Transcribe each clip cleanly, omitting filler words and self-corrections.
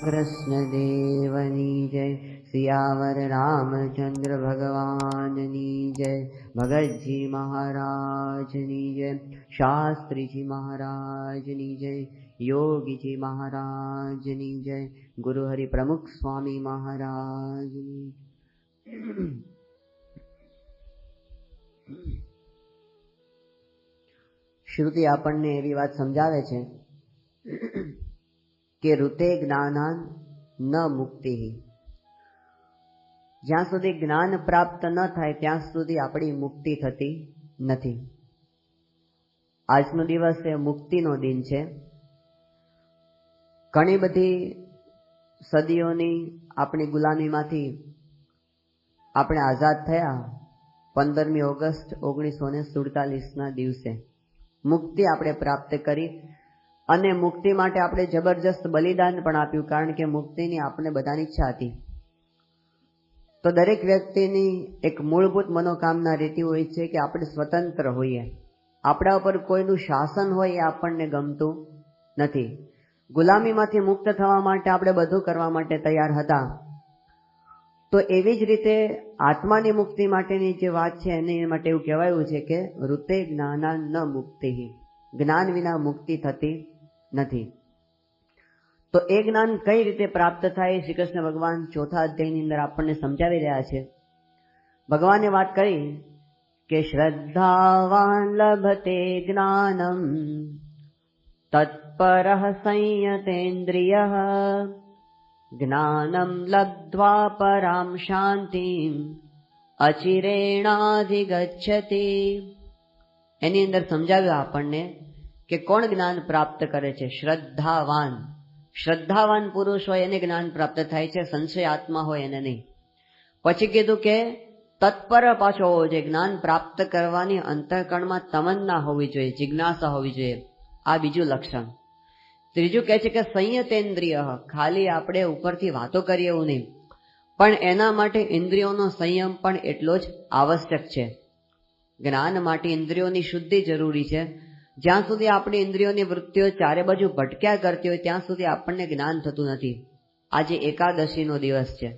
कृष्ण देवनी जय। सियावर रामचंद्र भगवाननी जय। भगतजी महाराजनी जय। शास्त्री जी महाराजनी जय। योगी जी महाराजनी जय। गुरु हरि प्रमुख स्वामी महाराजनी। શ્રુતિ આપણને એવી વાત સમજાવે છે કે ઋતે જ્ઞાનાન ન મુક્તિ. જ્યાં સુધી જ્ઞાન પ્રાપ્ત ન થાય ત્યાં સુધી આપણી મુક્તિ થતી નથી. આજનો દિવસ એ મુક્તિનો દિન છે. ઘણી બધી સદીઓની આપણી ગુલામીમાંથી આપણે આઝાદ થયા 15મી ઓગસ્ટ 1947ના દિવસે. મુક્તિ આપણે પ્રાપ્ત કરી અને મુક્તિ માટે આપણે જબરજસ્ત બલિદાન પણ આપ્યું, કારણ કે મુક્તિની આપણે બધાની ઈચ્છા હતી. તો દરેક વ્યક્તિની એક મૂળભૂત મનોકામના રહેતી હોય છે કે આપણે સ્વતંત્ર હોઈએ. આપણા ઉપર કોઈનું શાસન હોય એ આપણને ગમતું નથી. ગુલામીમાંથી મુક્ત થવા માટે આપણે બધું કરવા માટે તૈયાર હતા. તો એવી જ રીતે આત્માની મુક્તિ માટેની જે વાત છે એની માટે એવું કહેવાયું છે કે ઋતે જ્ઞાનાન ન મુક્તિ. જ્ઞાન વિના મુક્તિ થતી નથી. તો એ જ્ઞાન કઈ રીતે પ્રાપ્ત થાય શ્રી કૃષ્ણ ભગવાન 4થા અધ્યાયની અંદર આપણને સમજાવી રહ્યા છે. ભગવાને વાત કરી કે શ્રદ્ધાવાન લભતે જ્ઞાનમ તત્પરઃ સંયતેન્દ્રિયઃ જ્ઞાનમ લબ્ધ્વા પરામ શાંતિમ અચિરેણાધિગચ્છતિ. એની અંદર સમજાવ્યું આપણને કે કોણ જ્ઞાન પ્રાપ્ત કરે છે. શ્રદ્ધાવાન. શ્રદ્ધાવાન પુરુષ હોય એને જ્ઞાન પ્રાપ્ત થાય છે, સંશય આત્મા હોય એને નહીં. પછી કીધું કે તત્પર પાછો હોવો જોઈએ. જ્ઞાન પ્રાપ્ત કરવાની અંતઃકરણમાં તમન્ના હોવી જોઈએ, જિજ્ઞાસા હોવી જોઈએ. આ બીજું લક્ષણ. ત્રીજું કહે છે કે સંયતેન્દ્રિય. ખાલી આપણે ઉપરથી વાતો કરીએ એવું નહીં, પણ એના માટે ઇન્દ્રિયોનો સંયમ પણ એટલો જ આવશ્યક છે. જ્ઞાન માટે ઇન્દ્રિયોની શુદ્ધિ જરૂરી છે. જ્યાં સુધી આપણી ઇન્દ્રિયોની વૃત્તિઓ ચારે બાજુ ભટક્યા કરતી હોય ત્યાં સુધી આપણને જ્ઞાન થતું નથી. આજે એકાદશીનો દિવસ છે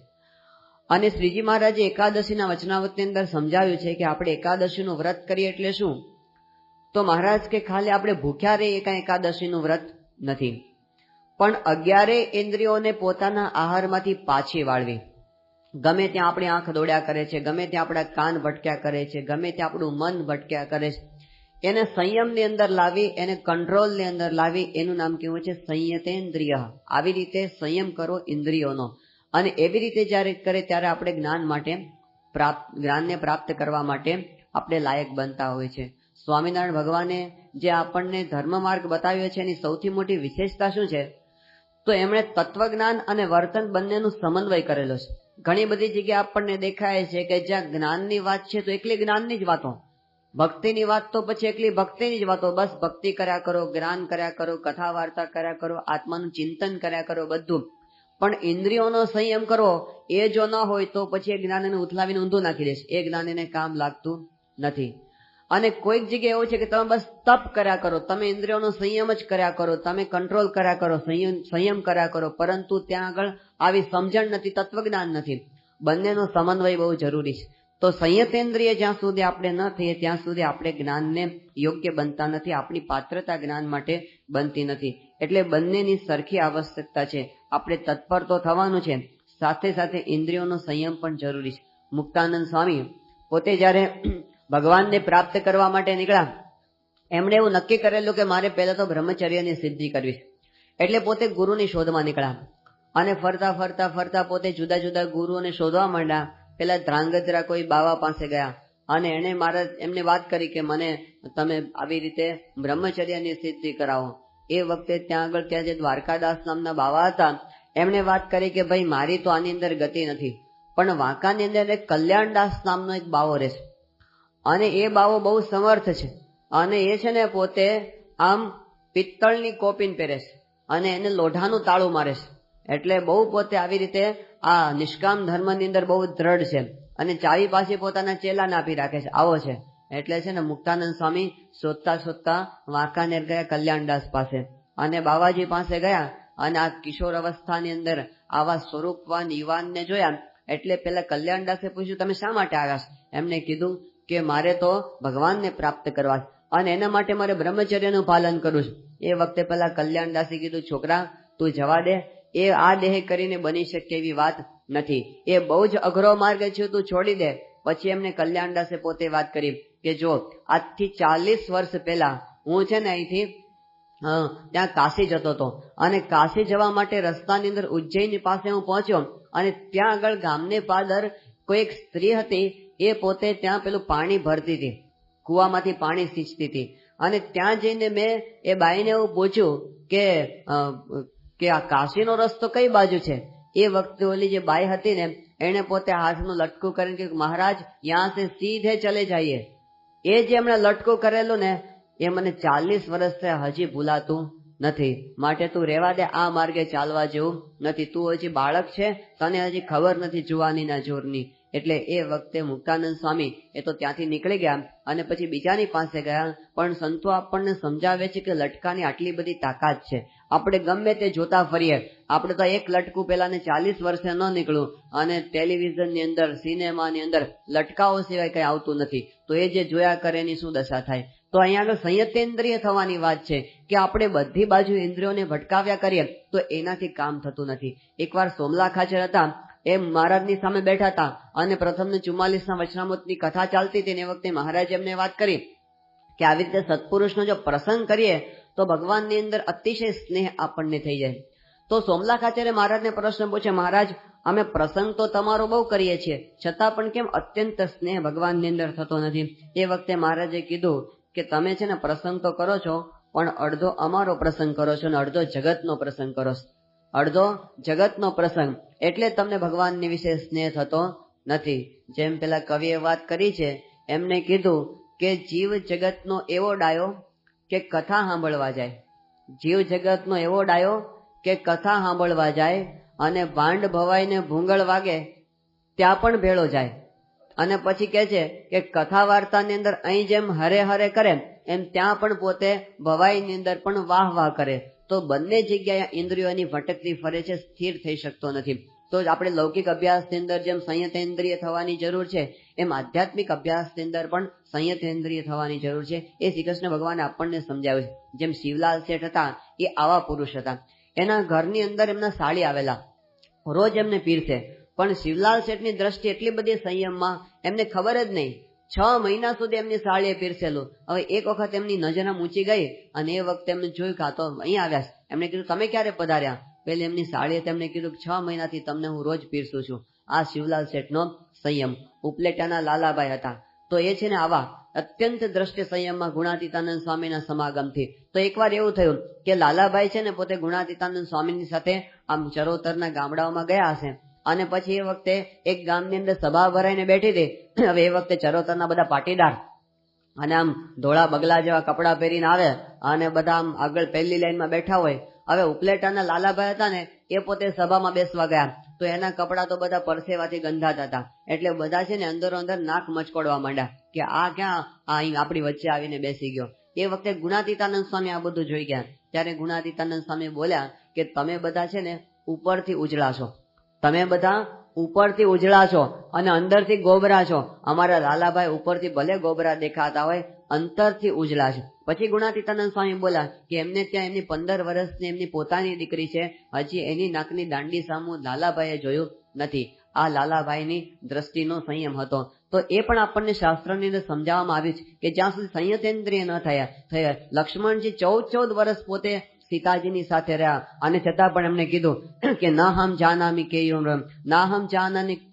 અને શ્રીજી મહારાજે એકાદશીના વચનાવતની અંદર સમજાવ્યું છે કે આપણે એકાદશીનું વ્રત કરીએ એટલે શું? તો મહારાજ કે ખાલી આપણે ભૂખ્યા રહીએ કાંઈ એકાદશીનું વ્રત નથી, પણ 11 ઇન્દ્રિયોને પોતાના આહારમાંથી પાછી વાળવી. ગમે ત્યાં આપણી આંખ દોડ્યા કરે છે, ગમે ત્યાં આપણા કાન ભટક્યા કરે છે, ગમે ત્યાં આપણું મન ભટક્યા કરે છે, એને સંયમની અંદર લાવી, એને કંટ્રોલની અંદર લાવી, એનું નામ કેવું છે સંયતેન્દ્રિય. આવી રીતે સંયમ કરો ઇન્દ્રિયોનો, અને એવી રીતે જ્યારે કરે ત્યારે આપણે જ્ઞાનને પ્રાપ્ત કરવા માટે આપણે લાયક બનતા હોય છે. સ્વામિનારાયણ ભગવાને જે આપણને ધર્મ માર્ગ બતાવ્યો છે એની સૌથી મોટી વિશેષતા શું છે? તો એમણે તત્વજ્ઞાન અને વર્તન બંનેનું સમન્વય કરેલો છે. ઘણી બધી જગ્યાએ આપણને દેખાય છે કે જ્યાં જ્ઞાનની વાત છે તો એકલી જ્ઞાનની જ વાતો, ભક્તિની વાત તો પછી એકલી ભક્તિની જ વાતો. બસ ભક્તિ કર્યા કરો, જ્ઞાન કર્યા કરો, કથા વાર્તા કર્યા કરો, આત્માનું ચિંતન કર્યા કરો, બધું. પણ ઇન્દ્રિયોનો સંયમ કરવો એ જો ન હોય તો પછી એ જ્ઞાન એને ઉથલાવીને ઊંધું નાખી દેશે. એ જ્ઞાન એને કામ લાગતું નથી. અને કોઈક જગ્યાએ એવું છે કે તમે બસ તપ કર્યા કરો, તમે ઇન્દ્રિયોનો સંયમ જ કર્યા કરો, તમે કંટ્રોલ કર્યા કરો, સંયમ કર્યા કરો, પરંતુ ત્યાં આગળ આવી સમજણ નથી, તત્વજ્ઞાન નથી. બંનેનો સમન્વય બહુ જરૂરી છે. તો સંયતેન્દ્રિય જ્યાં સુધી આપણે ન થઈએ ત્યાં સુધી આપણે જ્ઞાનને યોગ્ય બનતા નથી, આપણી પાત્રતા જ્ઞાન માટે બનતી નથી. એટલે બંનેની સરખી આવશ્યકતા છે. આપણે તત્પર તો થવાનું છે, સાથે સાથે ઇન્દ્રિયોનો સંયમ પણ જરૂરી છે. મુક્તાનંદ સ્વામી પોતે જ્યારે ભગવાનને પ્રાપ્ત કરવા માટે નીકળ્યા, એમણે એવું નક્કી કરેલું કે મારે પહેલા તો બ્રહ્મચર્યની સિદ્ધિ કરવી છે. એટલે પોતે ગુરુની શોધમાં નીકળ્યા અને ફરતા ફરતા ફરતા પોતે જુદા જુદા ગુરુઓને શોધવા માંડ્યા. પેલા ધ્રાંગધ્રા કોઈ બાવા પાસે ગયા અને એમને વાત કરી કે મને તમે આવી રીતે બ્રહ્મચર્યની સિદ્ધિ કરાવો. એ વખતે ત્યાં જે દ્વારકાદાસ નામના બાવા હતા એમણે વાત કરી કે ભાઈ મારી તો આની અંદર ગતિ નથી, પણ વાંકાની અંદર એક કલ્યાણદાસ નામનો એક બાવો રહે છે અને એ બાવો બહુ સમર્થ છે અને એ છે ને પોતે આમ પિત્તળની કોપીન પહેરે છે અને એને લોઢાનું તાળું મારે છે. એટલે બહુ પોતે આવી રીતે આ નિષ્કામ ધર્મની અંદર બહુ દ્રઢ છે અને ચાવી પાછી પોતાના ચેલાને આપી રાખે છે. આવો છે. એટલે છે ને મુક્તાનંદ સ્વામી શોધતા શોધતા વાંકાનેર ગયા કલ્યાણદાસ પાસે અને બાવાજી પાસે ગયા અને આ કિશોર અવસ્થાની અંદર આવા સ્વરૂપવાન યુવાનને જોયા એટલે પેલા કલ્યાણદાસે પૂછ્યું, તમે શા માટે આવ્યા? એમને કીધું કે મારે તો ભગવાનને પ્રાપ્ત કરવા અને એના માટે મારે બ્રહ્મચર્યનું પાલન કરવું છે. એ વખતે પેલા કલ્યાણદાસે કીધું, છોકરા તું જવા દે, એ આ દેહ કરીને બની શકે એવી વાત નથી, એ બહુ જ અઘરો માર્ગ છે, તું છોડી દે. પછી એમને કલ્યાણદાસે પોતે વાત કરી કે જો આજથી 40 વર્ષ પહેલા હું છે ને અહીંથી ત્યાં કાશી જતો હતો અને કાશી જવા માટે રસ્તાની અંદર ઉજ્જૈન પાસે હું પહોંચ્યો અને ત્યાં આગળ ગામને પાદર કોઈ એક સ્ત્રી હતી, એ પોતે ત્યાં પેલું પાણી ભરતી હતી, કુવામાંથી પાણી સિંચતી હતી અને ત્યાં જઈને મેં એ બાઈને એવું પૂછ્યું કે આ કાશીનો રસ્તો કઈ બાજુ છે? એ વખતે ઓલી જે બાઈ હતી ને એને પોતે હાથનું લટકું કરીને કહ્યું, મહારાજ યહાં સે સીધે ચલે જઈએ. એ જે એમણે લટકું કરેલું ને એ મને 40 વર્ષથી હજી ભૂલાતું નથી. માટે તું રહેવા દે, આ માર્ગે ચાલવા જેવું નથી, તું હજી બાળક છે, તને હજી ખબર નથી જુવાનીના જોરની. એટલે એ વખતે મુક્તાનંદ સ્વામી એ તો ત્યાંથી નીકળી ગયા અને પછી બીજાની પાસે ગયા. પણ સંતો આપણને સમજાવે છે કે લટકાની આટલી બધી તાકાત છે. આપણે ગમે તે જોતા ફરીએ, આપણે તો એક લટકું પેલાને 40 વર્ષે ન નીકળ્યું અને ટેલિવિઝનની અંદર સિનેમાની અંદર લટકાઓ સિવાય કઈ આવતું નથી, તો એ જે જોયા કરે એની શું દશા થાય? તો અહીંયા આગળ સંયતેન્દ્રિય થવાની વાત છે કે આપણે બધી બાજુ ઇન્દ્રિયોને ભટકાવ્યા કરીએ તો એનાથી કામ થતું નથી. એકવાર સોમલા ખાચર હતા, એ મહારાજની સામે બેઠા હતા અને પ્રથમને 44ના વચનામૃતની કથા ચાલતી હતી. એ વખતે મહારાજે એમને વાત કરી કે આવી રીતે સત્પુરુષનો જો પ્રસંગ કરીએ તો ભગવાનની અંદર અતિશય સ્નેહ આપણને થઈ જાય. તો સોમલા ખાચરે મહારાજને પ્રશ્ન પૂછ્યો, મહારાજ અમે પ્રસંગ તો તમારો બહુ કરીએ છીએ, છતાં પણ કેમ અત્યંત સ્નેહ ભગવાનની અંદર થતો નથી? એ વખતે મહારાજે કીધું કે તમે છે ને પ્રસંગ તો કરો છો, પણ અડધો અમારો પ્રસંગ કરો છો અને અડધો જગતનો પ્રસંગ કરો છો. અડધો જગતનો પ્રસંગ એટલે તમને ભગવાનની વિશે સ્નેહ થતો નથી. જેમ પેલા કવિએ વાત કરી છે, એમને કીધું કે જીવ જગતનો એવો ડાયો કે કથા સાંભળવા જાય, જીવ જગતનો એવો ડાયો કે કથા સાંભળવા જાય અને ભાંડ ભવાઈને ભૂંગળ વાગે ત્યાં પણ ભેળો જાય. અને પછી કહે છે કે કથા વાર્તાની અંદર અહીં જેમ હરે હરે કરે એમ ત્યાં પણ પોતે ભવાઈની અંદર પણ વાહ વાહ કરે. તો બંને જગ્યાએ ઇન્દ્રિયોની ભટકતી ફરે છે, સ્થિર થઈ શકતો નથી. તો જ આપણે લૌકિક અભ્યાસની અંદર જેમ સંયતેન્દ્રિય થવાની જરૂર છે, એમ આધ્યાત્મિક અભ્યાસની અંદર પણ સંયતેન્દ્રિય થવાની જરૂર છે. એ શ્રી કૃષ્ણ ભગવાને આપણને સમજાવ્યું છે. જેમ શિવલાલ શેઠ હતા, એ આવા પુરુષ હતા. એના ઘરની અંદર એમના સાળી આવેલા, રોજ એમને પીરસે, પણ શિવલાલ શેઠની દ્રષ્ટિ એટલી બધી સંયમમાં એમને ખબર જ નહીં. 6 મહિના સુધી એમની સાળીએ પીરસેલું. હવે એક વખત એમની નજર ઊંચી ગઈ અને એ વખતે એમને જોયું કે આ તો અહીં આવ્યા છે. એમને કીધું, તમે ક્યારે પધાર્યા? પેલી એમની સાળીએ તેમને કીધું, 6 મહિનાથી તમને હું રોજ પીરસું છું. આ શિવલાલ શેઠનો સંયમ. ઉપલેટાના લાલાભાઈ હતા, તો એ છે ને આવા અત્યંત દ્રષ્ટિ સંયમમાં ગુણાતીતાનંદ સ્વામીના સમાગમથી. તો એકવાર એવું થયું કે લાલાભાઈ છે ને પોતે ગુણાતીતાનંદ સ્વામીની સાથે આમ ચરોતરના ગામડાઓમાં ગયા હશે અને પછી એ વખતે એક ગામની અંદર સભા ભરાઈને બેઠી હતી. હવે એ વખતે ચરોતરના બધા પાટીદાર અને આમ ધોળા બગલા જેવા કપડા પહેરીને આવે અને બધા આમ આગળ પહેલી લાઈનમાં બેઠા હોય. હવે ઉપલેટાના લાલાભાઈ હતા ને એ પોતે સભામાં બેસવા ગયા, તો એના કપડા તો બધા પરસેવાથી ગંધાતા હતા. એટલે બધા છે ને અંદરો અંદર નાક મચકોડવા માંડ્યા કે આ ક્યાં અહીં આપણી વચ્ચે આવીને બેસી ગયો. એ વખતે ગુણાતીતાનંદ સ્વામી આ બધું જોઈ ગયા. ત્યારે ગુણાતીતાનંદ સ્વામી બોલ્યા કે તમે બધા છે ને ઉપરથી ઉજળા છો, તમે બધા ઉપરથી ઉજળા છો અને અંદરથી ગોબરા છો. અમારા લાલાભાઈ ઉપરથી ભલે ગોબરા દેખાતા હોય, અંતરથી ઉજળા છે. પછી ગુણાતીતાનંદ સ્વામી બોલ્યા કે એમને ત્યાં એમની 15 વર્ષની એમની પોતાની દીકરી છે, હજી એની નાકની દાંડી સામું લાલાભાઈએ જોયું નથી. આ લાલાભાઈની દ્રષ્ટિનો સંયમ હતો. તો એ પણ આપણને શાસ્ત્રની અંદર સમજાવવામાં આવ્યું છે કે જ્યાં સુધી સંયતેન્દ્રિય ન થયા. લક્ષ્મણજી 14 વર્ષ પોતે સીતાજીની સાથે રહ્યા અને છતાં પણ એમને કીધું કે ના હમ જાનામી કેયુમ ના હમ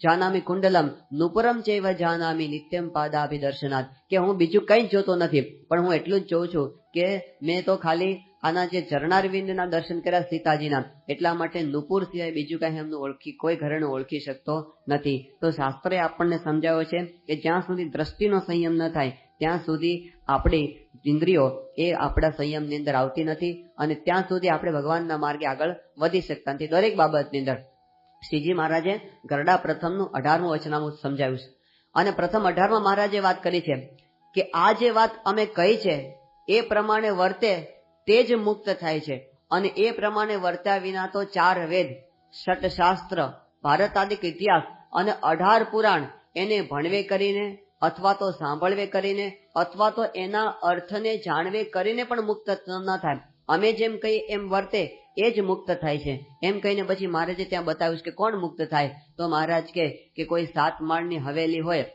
જાનામી કુંડલમ નુપુરમ ચૈવ જાનામી નિત્યમ પાદાભિ દર્શનાથ, કે હું બીજું કંઈ જ જોતો નથી, પણ હું એટલું જ જોઉં છું કે મેં તો ખાલી આના જે ચરણારવિંદના દર્શન કર્યા સીતાજીના, એટલા માટે નુપુર સિવાય બીજું કઈ એમનું કોઈ ઘરેણું ઓળખી શકતો નથી. તો શાસ્ત્રએ આપણને સમજાવ્યો છે કે જ્યાં સુધી દ્રષ્ટિનો સંયમ ન થાય ત્યાં સુધી આપણી ઇન્દ્રિયો એ આપણા સંયમની અંદર આવતી નથી અને ત્યાં સુધી આપણે ભગવાનના માર્ગે આગળ વધી શકતા નથી. દરેક બાબતની અંદર શ્રીજી મહારાજે ગરડા પ્રથમનું 18મું વચનામૃત સમજાવ્યું છે અને પ્રથમ 18માં મહારાજે વાત કરી છે કે આ જે વાત અમે કહી છે એ પ્રમાણે વર્તે તે જ મુક્ત થાય છે. અને એ પ્રમાણે વર્ત્યા વિના તો 4 વેદ, ષટશાસ્ત્ર, ભારતાદિક ઇતિહાસ અને 18 પુરાણ એને ભણવે કરીને અથવા તો સાંભળવે કરીને અથવા તો એના અર્થને જાણવે કરીને પણ મુક્ત ન થાય. અમે જેમ કહીએ એમ વર્તે એ જ મુક્ત થાય છે એમ કહીને પછી મહારાજે ત્યાં બતાવ્યું કે કોણ મુક્ત થાય. તો મહારાજ કે કોઈ 7 માળની હવેલી હોય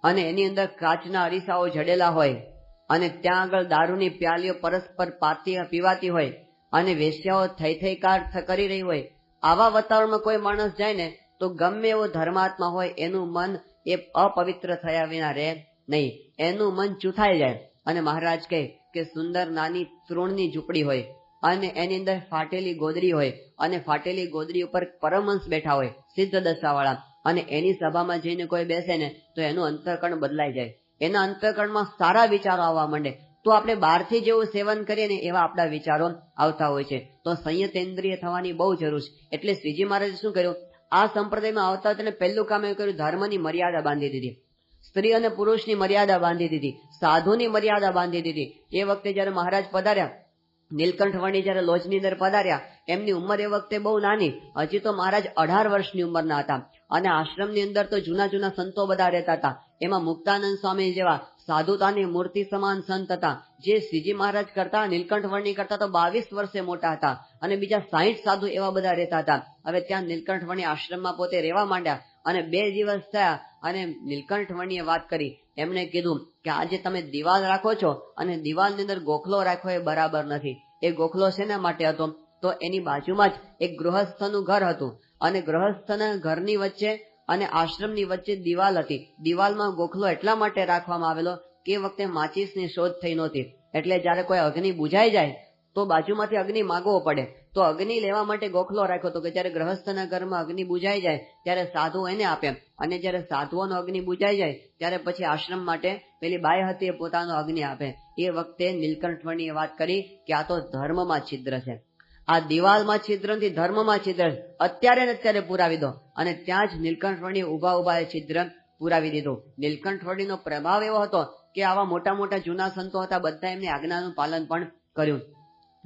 અને એની અંદર કાચના અરીસાઓ જડેલા હોય અને ત્યાં આગળ દારૂની પ્યાલીઓ પરસ્પર પીવાતી હોય અને વેશ્યાઓ થઈકાર કરી રહી હોય, આવા વાતાવરણમાં કોઈ માણસ જાય ને તો ગમે એવો ધર્માત્મા હોય એનું મન એ અપવિત્ર થયા વિના રહે નહીં, એનું મન ચૂથાઈ જાય. અને મહારાજ કહે કે સુંદર નાની તૃણની ઝૂંપડી હોય અને એની અંદર ફાટેલી ગોદડી હોય અને ફાટેલી ગોદડી ઉપર પરમહંસ બેઠા હોય સિદ્ધ દશાવાળા, અને એની સભામાં જઈને કોઈ બેસે ને તો એનું અંતઃકરણ બદલાઈ જાય, એના અંતઃકરણમાં સારા વિચારો આવવા માંડે. તો આપણે બહારથી જેવું સેવન કરીએ ને એવા આપણા વિચારો આવતા હોય છે. તો સંયતેન્દ્રિય થવાની બહુ જરૂર છે. એટલે શ્રીજી મહારાજે શું કર્યું, આ સંપ્રદાયમાં આવતા તેને પહેલું કામ એવું કર્યું, ધર્મની મર્યાદા બાંધી દીધી, સ્ત્રી અને પુરુષની મર્યાદા બાંધી દીધી, સાધુની મર્યાદા બાંધી દીધી. એ વખતે જયારે મહારાજ પધાર્યા, નીલકંઠ વર્ણી જયારે લોજની અંદર પધાર્યા, એમની ઉંમર એ વખતે બહુ નાની, હજી તો મહારાજ 18 વર્ષની ઉંમરના હતા. અને આશ્રમની અંદર તો જૂના જૂના સંતો બધા રહેતા હતા. એમાં મુક્તાનંદ સ્વામી જેવા સાધુતાની મૂર્તિ સમાન સંત હતા, જે શ્રીજી મહારાજ કરતા નીલકંઠ વર્ણી કરતા તો 22 વર્ષે મોટા હતા. અને બીજા 60 સાધુ એવા બધા રહેતા હતા. હવે ત્યાં નીલકંઠ વર્ણી આશ્રમમાં પોતે રહેવા માંડ્યા અને 2 દિવસ થયા અને નીલકંઠ વર્ણીએ વાત કરી. એમણે કીધું કે આજે તમે દિવાલ રાખો છો અને દિવાલની અંદર ગોખલો રાખવો એ બરાબર નથી. એ ગોખલો શેના માટે હતો, તો એની બાજુમાં જ એક ગૃહસ્થનું ઘર હતું અને ગૃહસ્થના ઘરની વચ્ચે અને આશ્રમની વચ્ચે દિવાલ હતી. દિવાલમાં ગોખલો એટલા માટે રાખવામાં આવેલો કે એ વખતે માચીસની શોધ થઈ નહોતી, એટલે જયારે કોઈ અગ્નિ બુઝાઈ જાય તો બાજુમાંથી અગ્નિ માગવો પડે. તો અગ્નિ લેવા માટે ગોખલો રાખ્યો હતો કે જયારે ગૃહસ્થના ઘરમાં અગ્નિ બુઝાઈ જાય ત્યારે સાધુ એને આપે, અને જયારે સાધુઓનો અગ્નિ બુઝાઈ જાય ત્યારે પછી આશ્રમ માટે પેલી બાઈ હતી એ પોતાનો અગ્નિ આપે. એ વખતે નીલકંઠ વર્ણીએ વાત કરી કે આ તો ધર્મમાં છિદ્ર છે, આ દિવાલમાં છિદ્ર નથી, ધર્મમાં છિદ્ર, અત્યારે ને અત્યારે પુરાવી દો. અને ત્યાં જ નીલકંઠ વર્ણીએ ઉભા એ છિદ્ર પુરાવી દીધું. નીલકંઠ વર્ણીનો પ્રભાવ એવો હતો કે આવા મોટા મોટા જૂના સંતો હતા, બધા એમની આજ્ઞાનું પાલન પણ કર્યું.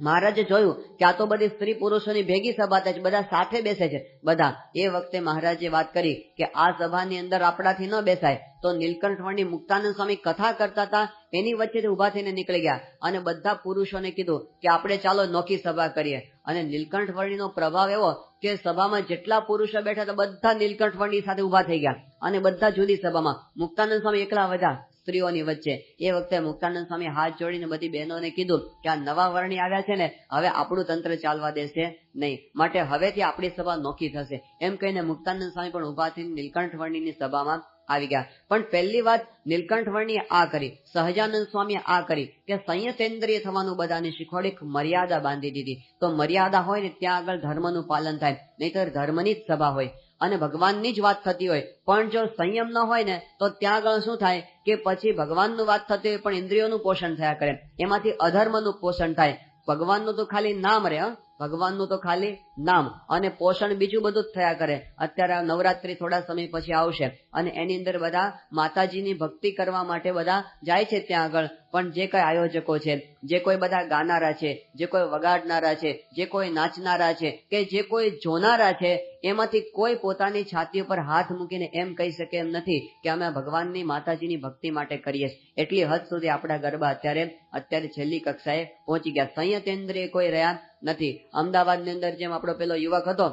મહારાજે જોયું કે આ તો બધી સ્ત્રી પુરુષોની ભેગી સભા થાય છે, બધા સાથે બેસે છે બધા. એ વખતે મહારાજે વાત કરી કે આ સભાની અંદર આપણાથી ન બેસાય. તો નીલકંઠ વર્ણી મુક્તાનંદ સ્વામી કથા કરતા હતા, એની વચ્ચેથી ઉભા થઈને નીકળી ગયા અને બધા પુરુષોને કીધું કે આપણે ચાલો નોખી સભા કરીએ. અને નીલકંઠ વર્ણીનો પ્રભાવ એવો કે સભામાં જેટલા પુરુષો બેઠા હતા બધા નીલકંઠ વર્ણી સાથે ઉભા થઈ ગયા અને બધા જુદી સભામાં. મુક્તાનંદ સ્વામી એકલા વધ્યા સ્ત્રીઓની વચ્ચે. એ વખતે મુક્તાનંદ સ્વામી હાથ જોડીને બધી બહેનોને કીધું કે આ નવા વર્ણી આવ્યા છે ને, હવે આપણું તંત્ર ચાલવા દેશે નહીં, માટે હવેથી આપણી સભા નોખી થશે. એમ કહીને મુક્તાનંદ સ્વામી પણ ઉભા થઈને નીલકંઠ વર્ણીની સભામાં આવી ગયા. પણ પહેલી વાત નીલકંઠ વર્ણીએ આ કરી, સહજાનંદ સ્વામીએ આ કરી કે સંયતેન્દ્રિય થવાનું બધાને શીખવાડી, એક મર્યાદા બાંધી દીધી. તો મર્યાદા હોય ને ત્યાં આગળ ધર્મનું પાલન થાય, નહીતર ધર્મની જ સભા હોય અને ભગવાનની જ વાત થતી હોય, પણ જો સંયમ ન હોય ને તો ત્યાં આગળ શું થાય કે પછી ભગવાનનું વાત થતી હોય પણ ઇન્દ્રિયોનું પોષણ થયા કરે, એમાંથી અધર્મનું પોષણ થાય. ભગવાનનું તો ખાલી નામ રહે, ભગવાનનું તો ખાલી નામ અને પોષણ બીજું બધું જ થયા કરે. અત્યારે નવરાત્રી થોડા સમય પછી આવશે અને એની અંદર બધા માતાજીની ભક્તિ કરવા માટે બધા જાય છે ત્યાં આગળ. પણ જે કઈ આયોજકો છે, જે કોઈ બધા ગાનારા છે, જે કોઈ વગાડનારા છે, જે કોઈ નાચનારા છે કે જે કોઈ જોનારા છે, એમાંથી કોઈ પોતાની છાતી ઉપર હાથ મૂકીને એમ કહી શકે એમ નથી કે અમે ભગવાનની માતાજીની ભક્તિ માટે કરીએ. એટલી હદ સુધી આપણા ગરબા અત્યારે છેલ્લી કક્ષાએ પહોંચી ગયા. સંયતેન્દ્રિય કોઈ રહ્યા નથી. અમદાવાદની અંદર જેમ આપણો પેલો યુવક હતો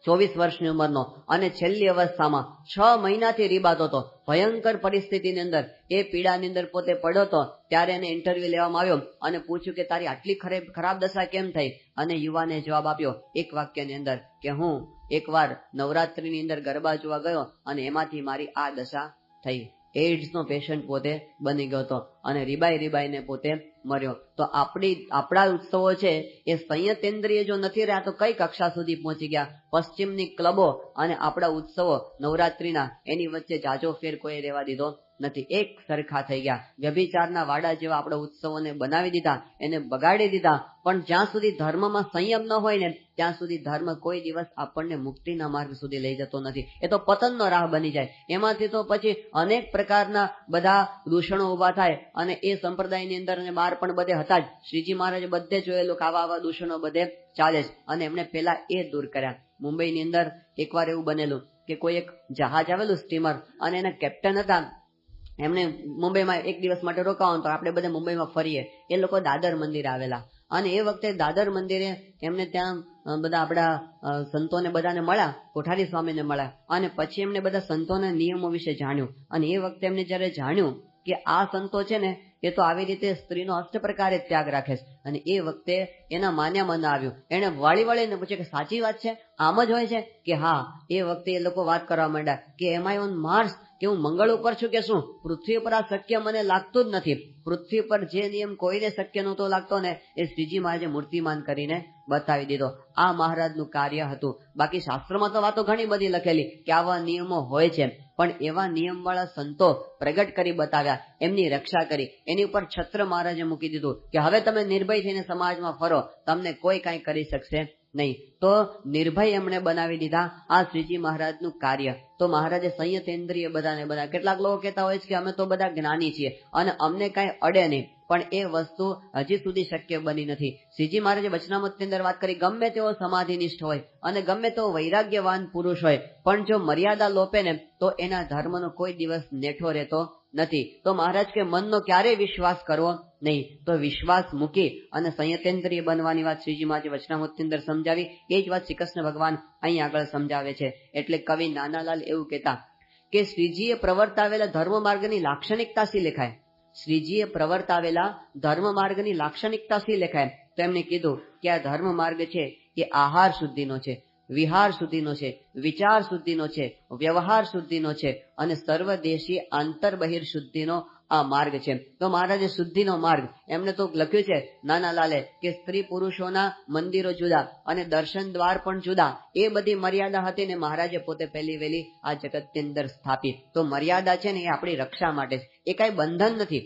24 વર્ષની ઉંમરનો અને છેલ્લી અવસ્થામાં 6 મહિનાથી રીબાતો હતો, ભયંકર પરિસ્થિતિની અંદર એ પીડાની અંદર પોતે પડ્યો હતો. ત્યારે એને ઇન્ટરવ્યુ લેવામાં આવ્યો અને પૂછ્યું કે તારી આટલી ખરાબ દશા કેમ થઈ? અને યુવાને જવાબ આપ્યો એક વાક્યની અંદર કે હું એકવાર નવરાત્રીની અંદર ગરબા જોવા ગયો અને એમાંથી મારી આ દશા થઈ. એઇડ્સ નો પેશન્ટ પોતે બની ગયો હતો અને રીબાઈને પોતે મર્યો. તો આપણા ઉત્સવો છે એ સંયતેન્દ્રિય જો નથી રહ્યા તો કઈ કક્ષા સુધી પહોંચી ગયા? પશ્ચિમની ક્લબો અને આપણા ઉત્સવો નવરાત્રીના એની વચ્ચે જાજો ફેર કોઈ રહેવા દીધો નથી, એક સરખા થઈ ગયા. વ્યભિચારના વાડા જેવા આપણે ઉત્સવોને બનાવી દીધા, એને બગાડી દીધા. પણ જ્યાં સુધી ધર્મમાં સંયમ ન હોય ને ત્યાં સુધી ધર્મ કોઈ દિવસ આપણને મુક્તિના માર્ગ સુધી લઈ જતો નથી. એ તો પતનનો રાહ બની જાય. એમાંથી તો પછી અનેક પ્રકારના બધા દૂષણો ઉભા થાય અને એ સંપ્રદાયની અંદર અને બહાર પણ બધે હતા જ. શ્રીજી મહારાજે બધે જોયેલું કે આવા દૂષણો બધે ચાલે છે અને એમણે પેલા એ દૂર કર્યા. મુંબઈની અંદર એકવાર એવું બનેલું કે કોઈ એક જહાજ આવેલું સ્ટીમર અને એના કેપ્ટન હતા. એમને મુંબઈમાં એક દિવસ માટે રોકાવાનું તો આપણે બધા મુંબઈમાં ફરીએ. એ લોકો દાદર મંદિર આવેલા અને એ વખતે દાદર મંદિરે એમને ત્યાં બધા આપણા સંતોને બધાને મળ્યા, કોઠારી સ્વામીને મળ્યા અને પછી એમને બધા સંતોના નિયમો વિશે જાણ્યું. અને એ વખતે એમને જયારે જાણ્યું કે આ સંતો છે ને એ તો આવી રીતે સ્ત્રીનો અષ્ટ પ્રકારે ત્યાગ રાખે છે અને એ વખતે એના માન્યામાં ના આવ્યું. એને વાળીને પૂછ્યું કે સાચી વાત છે, આમ જ હોય છે કે હા. એ વખતે એ લોકો વાત કરવા માંડ્યા કે એમ આઈ ઓન માર્સ, કે હું મંગળ ઉપર છું કે શું? પૃથ્વી પર આ શક્ય મને લાગતું જ નથી. પૃથ્વી પર જે નિયમ કોઈને શક્ય નહોતો લાગતો ને એ શ્રીજી મહારાજે મૂર્તિમાન કરીને બતાવી દીધો. આ મહારાજનું કાર્ય હતું. બાકી શાસ્ત્રમાં તો વાતો ઘણી બધી લખેલી કે આવા નિયમો હોય છે, પણ એવા નિયમવાળા સંતો પ્રગટ કરી બતાવ્યા, એમની રક્ષા કરી, એની ઉપર છત્ર મહારાજે મૂકી દીધું કે હવે તમે નિર્ભય થઈને સમાજમાં ફરો, તમને કોઈ કાંઈ કરી શકશે નહીં. તો નિર્ભય એમણે બનાવી દીધા આ શ્રીજી મહારાજનું કાર્ય. તો મહારાજે સંયતેન્દ્રિય બધાને બનાવ્યા. કેટલાક લોકો કહેતા હોય છે કે અમે તો બધા જ્ઞાની છીએ અને અમને કાંઈ અડે નહીં, પણ એ વસ્તુ હજી સુધી શક્ય બની નથી. શ્રીજી મહારાજે વચનામૃતની અંદર વાત કરી, ગમે તેવો સમાધિનિષ્ઠ હોય અને ગમે તેવો વૈરાગ્યવાન પુરુષ હોય, પણ જો મર્યાદા લોપે ને તો એના ધર્મનો કોઈ દિવસ નેઠો રહેતો નથી. તો મહારાજ કે મનનો ક્યારેય વિશ્વાસ કરવો નહીં. તો વિશ્વાસ મૂકી અને સંયતેન્દ્રિય બનવાની વાત શ્રીજી મહારાજે વચનામૃતની અંદર સમજાવી. એ જ વાત શ્રી કૃષ્ણ ભગવાન અહીં આગળ સમજાવે છે. એટલે કવિ નાનાલાલ એવું કહેતા કે શ્રીજીએ પ્રવર્તાવેલા ધર્મ માર્ગની લાક્ષણિકતા શી લેખાય? શ્રીજીએ પ્રવર્તાવેલા ધર્મ માર્ગની લાક્ષણિકતા શી લેખાય? તો એમને કીધું કે આ ધર્મ માર્ગ છે એ આહાર શુદ્ધિનો છે, વિહાર શુદ્ધિનો છે, વિચાર શુદ્ધિનો છે, વ્યવહાર શુદ્ધિનો છે અને સર્વદેશી આંતર બહિર શુદ્ધિનો આ માર્ગ છે. તો મહારાજે શુદ્ધિનો માર્ગ એમને તો લખ્યું છે નાનાલાલે કે સ્ત્રી પુરુષોના મંદિરો જુદા અને દર્શન દ્વાર પણ જુદા. એ બધી મર્યાદા હતી ને મહારાજે પોતે પહેલી વહેલી આ જગતની અંદર સ્થાપી. તો મર્યાદા છે ને એ આપણી રક્ષા માટે છે, એ કાંઈ બંધન નથી,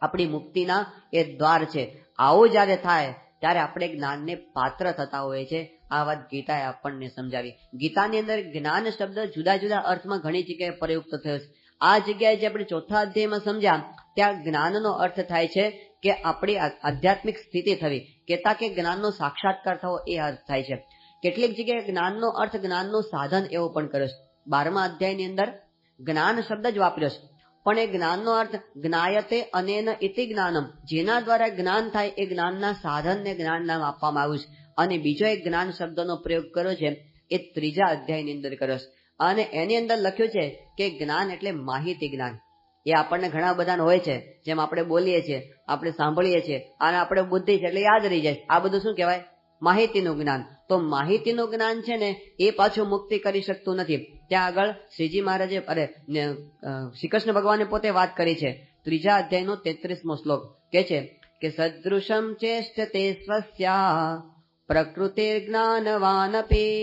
આપણી મુક્તિના એ દ્વાર છે. આવું જ્યારે થાય ત્યારે આપણે જ્ઞાનને પાત્ર થતા હોય છે. આ વાત ગીતાએ આપણને સમજાવી. ગીતાની અંદર જ્ઞાન શબ્દ જુદા જુદા અર્થમાં ઘણી જગ્યાએ પ્રયુક્ત થયો છે. આ જગ્યાએ જે આપણે ચોથા અધ્યાયમાં સમજ્યા ત્યાં જ્ઞાનનો અર્થ થાય છે કે આપણી આધ્યાત્મિક સ્થિતિ થવી, કેતા કે જ્ઞાનનો સાક્ષાત્કાર થવો એ અર્થ થાય છે. કેટલીક જગ્યાએ જ્ઞાનનો અર્થ જ્ઞાનનું સાધન એવો પણ કર્યો છે. 12મા અધ્યાયની અંદર જ્ઞાન શબ્દ જ વાપર્યો છે, પણ એ જ્ઞાનનો અર્થ જ્ઞાયતે અનેન ઇતિ જ્ઞાનમ, જેના દ્વારા જ્ઞાન થાય એ જ્ઞાનના સાધનને જ્ઞાન નામ આપવામાં આવ્યું છે. અને બીજો એક જ્ઞાન શબ્દનો પ્રયોગ કર્યો છે એ 3જા અધ્યાયની અંદર કર્યો છે અને એની અંદર લખ્યું છે કે જ્ઞાન એટલે માહિતી જ્ઞાન. એ આપણને ઘણા બધાને હોય છે, જેમ આપણે બોલીએ છીએ, આપણે સાંભળીએ છીએ અને આપણે બુદ્ધિ છે એટલે યાદ રહી જાય. આ બધું શું કહેવાય? માહિતીનું જ્ઞાન. તો માહિતીનું જ્ઞાન છે ને એ પાછું મુક્તિ કરી શકતું નથી. ત્યાં આગળ શ્રીજી મહારાજે શ્રી કૃષ્ણ ભગવાને પોતે વાત કરી છે. 3જા અધ્યાયનો 33મો શ્લોક કહે છે કે સદૃશમ ચેષ્ટતે સ્વસ્યા પ્રકૃતિર જ્ઞાનવાનપી,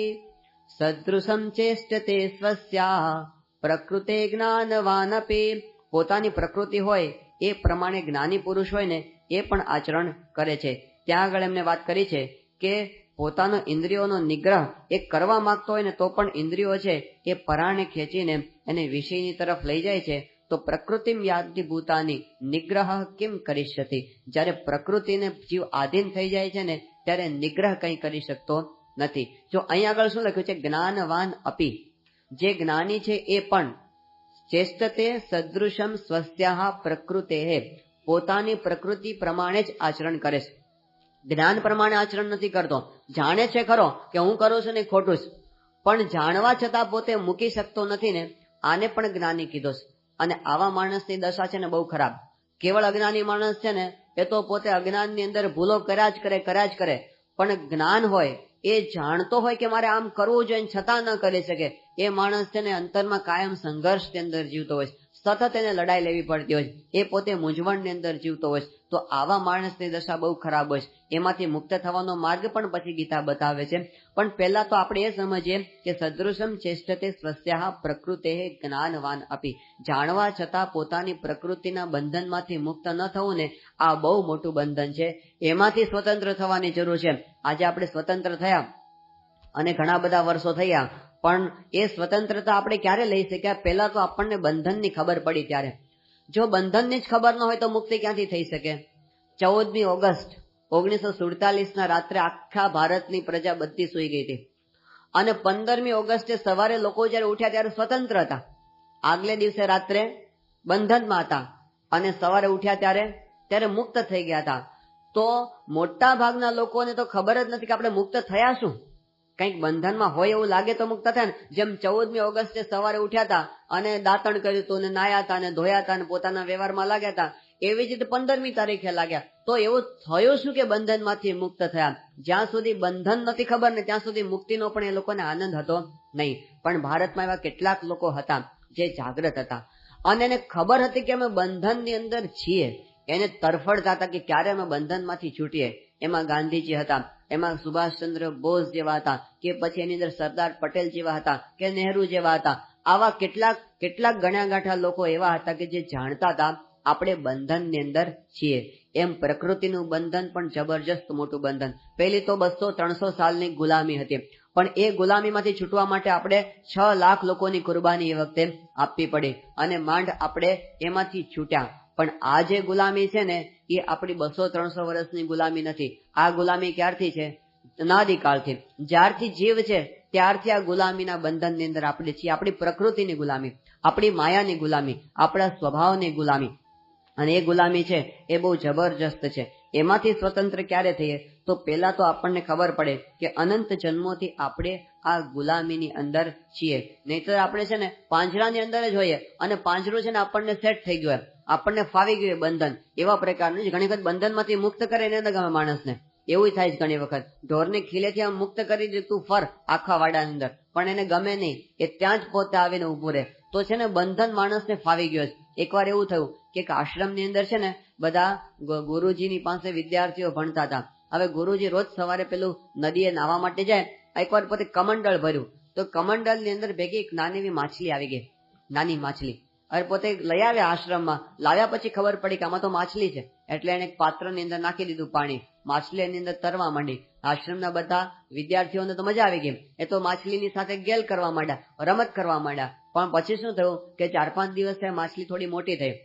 સદૃશમ ચેષ્ટતે સ્વસ્યા પ્રકૃતે જ્ઞાનવાનપી. પોતાની પ્રકૃતિ હોય એ પ્રમાણે જ્ઞાની પુરુષ હોય ને એ પણ આચરણ કરે છે. ત્યાં આગળ એમને વાત કરી છે કે પોતાનો ઇન્દ્રિયોનો નિગ્રહ એ કરવા માંગતો હોય ને તો પણ ઇન્દ્રિયો છે એ પરાણે ખેંચીને એને વિષયની તરફ લઈ જાય છે. તો પ્રકૃતિમ યાદિ ભૂતાની નિગ્રહ કેમ કરીષ્યતિ? જ્યારે પ્રકૃતિને જીવ આધીન થઈ જાય છે ને ત્યારે નિગ્રહ કંઈ કરી શકતો નથી. જો અહીં આગળ શું લખ્યું છે? જ્ઞાનવાન અપી, જે જ્ઞાની છે એ પણ ચેષ્ટતે સદૃશમ સ્વસ્યાહ પ્રકૃતે, પોતાની પ્રકૃતિ પ્રમાણે જ આચરણ કરે છે, જ્ઞાન પ્રમાણે આચરણ નથી કરતો. જાણે છે ખરો કે હું કરું છું ને ખોટું છે, પણ જાણવા છતાં પોતે મૂકી શકતો નથી ને આને પણ જ્ઞાની કીધો છે. અને આવા માણસની દશા છે ને બહુ ખરાબ. કેવળ અજ્ઞાની માણસ છે ને એ તો પોતે અજ્ઞાનની અંદર ભૂલો કર્યા જ કરે, પણ જ્ઞાન હોય એ જાણતો હોય કે મારે આમ કરવું જોઈએ છતાં ન કરી શકે. એ માણસ છે ને અંતરમાં કાયમ સંઘર્ષની અંદર જીવતો હોય, સતત એને લડાઈ લેવી પડતી હોય, એ પોતે મૂંઝવણની અંદર જીવતો હોય. તો તો આવા માણસની દશા બહુ ખરાબ હોય છે. એમાંથી મુક્ત થવાનો માર્ગ પણ પછી ગીતા બતાવે છે. પણ પહેલા તો આપણે એ સમજીએ કે સદૃશમ ચેષ્ટતે સ્વસ્યાહ પ્રકૃતે જ્ઞાનવાન અપી. જાણવા છતાં પોતાની પ્રકૃતિના બંધનમાંથી મુક્ત ન થવું ને, આ બહુ મોટું બંધન છે. એમાંથી સ્વતંત્ર થવાની જરૂર છે. આજે આપણે સ્વતંત્ર થયા અને ઘણા બધા વર્ષો થયા, પણ એ સ્વતંત્રતા આપણે ક્યારે લઈ શક્યા? પહેલા તો આપણને બંધનની ખબર પડી ત્યારે. જો બંધનની જ ખબર ન હોય તો મુક્તિ ક્યાંથી થઈ શકે? 14મી ઓગસ્ટ 1947 રાત્રે આખા ભારતની પ્રજા બધી સૂઈ ગઈ હતી અને 15મી ઓગસ્ટે સવારે લોકો જયારે ઉઠ્યા ત્યારે સ્વતંત્ર હતા. આગલે દિવસે રાત્રે બંધનમાં હતા અને સવારે ઉઠ્યા ત્યારે મુક્ત થઈ ગયા હતા. તો મોટા ભાગના લોકોને તો ખબર જ નથી કે આપણે મુક્ત થયા શું. કંઈક બંધનમાં હોય એવું લાગે તો મુક્ત થયા ને. જેમ 14મી ઓગસ્ટે સવારે ઉઠ્યા હતા અને દાંતણ કર્યું હતું, નાયા હતા અને ધોયા હતા અને પોતાના વ્યવહારમાં લાગ્યા હતા, એવી જ રીતે 15મી તારીખે લાગ્યા. તો એવું થયું શું કે બંધનમાંથી મુક્ત થયા? જ્યાં સુધી બંધન નથી ખબર ને ત્યાં સુધી મુક્તિનો પણ એ લોકોને આનંદ હતો નહીં. પણ ભારતમાં એવા કેટલાક લોકો હતા જે જાગૃત હતા અને એને ખબર હતી કે અમે બંધનની અંદર છીએ. એને તરફડતા હતા કે ક્યારે અમે બંધનમાંથી છૂટીએ. એમાં ગાંધીજી હતા, એમાં સુભાષચંદ્ર બોઝ જેવા હતા, કે પછી એની અંદર સરદાર પટેલ જેવા હતા, કે નહેરુ જેવા હતા. આવા કેટલાક ગણ્યા ગાંઠા લોકો એવા હતા કે જે જાણતા હતા આપણે બંધનની અંદર છીએ. એમ પ્રકૃતિનું બંધન પણ જબરજસ્ત મોટું બંધન. પહેલી તો 200-300 સાલની ગુલામી હતી, પણ એ ગુલામીમાંથી છૂટવા માટે આપણે 6 લાખ લોકોની કુરબાની એ વખતે આપવી પડી અને માંડ આપણે એમાંથી છૂટ્યા. પણ આ જે ગુલામી છે ને, એ આપણી 200-300 વર્ષની ગુલામી નથી. આ ગુલામી ક્યારથી છે? અનાદિકાળથી. જ્યારથી જીવ છે ત્યારથી આ ગુલામીના બંધનની અંદર આપણે છીએ. આપણી પ્રકૃતિની ગુલામી, આપણી માયાની ગુલામી, આપણા સ્વભાવની ગુલામી. અને એ ગુલામી છે એ બહુ જબરજસ્ત છે. એમાંથી સ્વતંત્ર ક્યારે થઈએ? તો પહેલા તો આપણને ખબર પડે કે અનંત જન્મોથી આપણે આ ગુલામીની અંદર છીએ. નહીતર આપણે છે ને પાંજરાની અંદર જ હોઈએ અને પાંજરું છે ને આપણને સેટ થઈ ગયું, આપણને ફાવી ગયું બંધન. એવા પ્રકારનું ઘણી વખત બંધનમાંથી મુક્ત કરે એને ગમે માણસને. એવું થાય છે ઘણી વખત. ઢોરને ખીલેથી આમ મુક્ત કરી દે, તું ફર આખા વાડાની અંદર, પણ એને ગમે નહીં, એ ત્યાં જ પોતે આવીને ઉભું રહે. તો છે ને બંધન માણસને ફાવી ગયો છે. એકવાર એવું થયું કે એક આશ્રમની અંદર છે ને બધા ગુરુજીની પાસે વિદ્યાર્થીઓ ભણતા હતા. હવે ગુરુજી રોજ સવારે પેલું નદીએ નાહવા માટે જાય. એકવાર પોતે કમંડળ ભર્યું, તો કમંડળની અંદર ભેગી એક નાની એવી માછલી આવી ગઈ, નાની માછલી. હવે પોતે લઈ આવ્યા આશ્રમમાં. લાવ્યા પછી ખબર પડી કે આમાં તો માછલી છે, એટલે એને એક પાત્રની અંદર નાખી દીધું પાણી. માછલી એની અંદર તરવા માંડી. આશ્રમના બધા વિદ્યાર્થીઓને તો મજા આવી ગઈ. એ તો માછલીની સાથે ગેલ કરવા માંડ્યા, રમત કરવા માંડ્યા. પણ પછી શું થયું કે 4-5 દિવસે માછલી થોડી મોટી થઈ.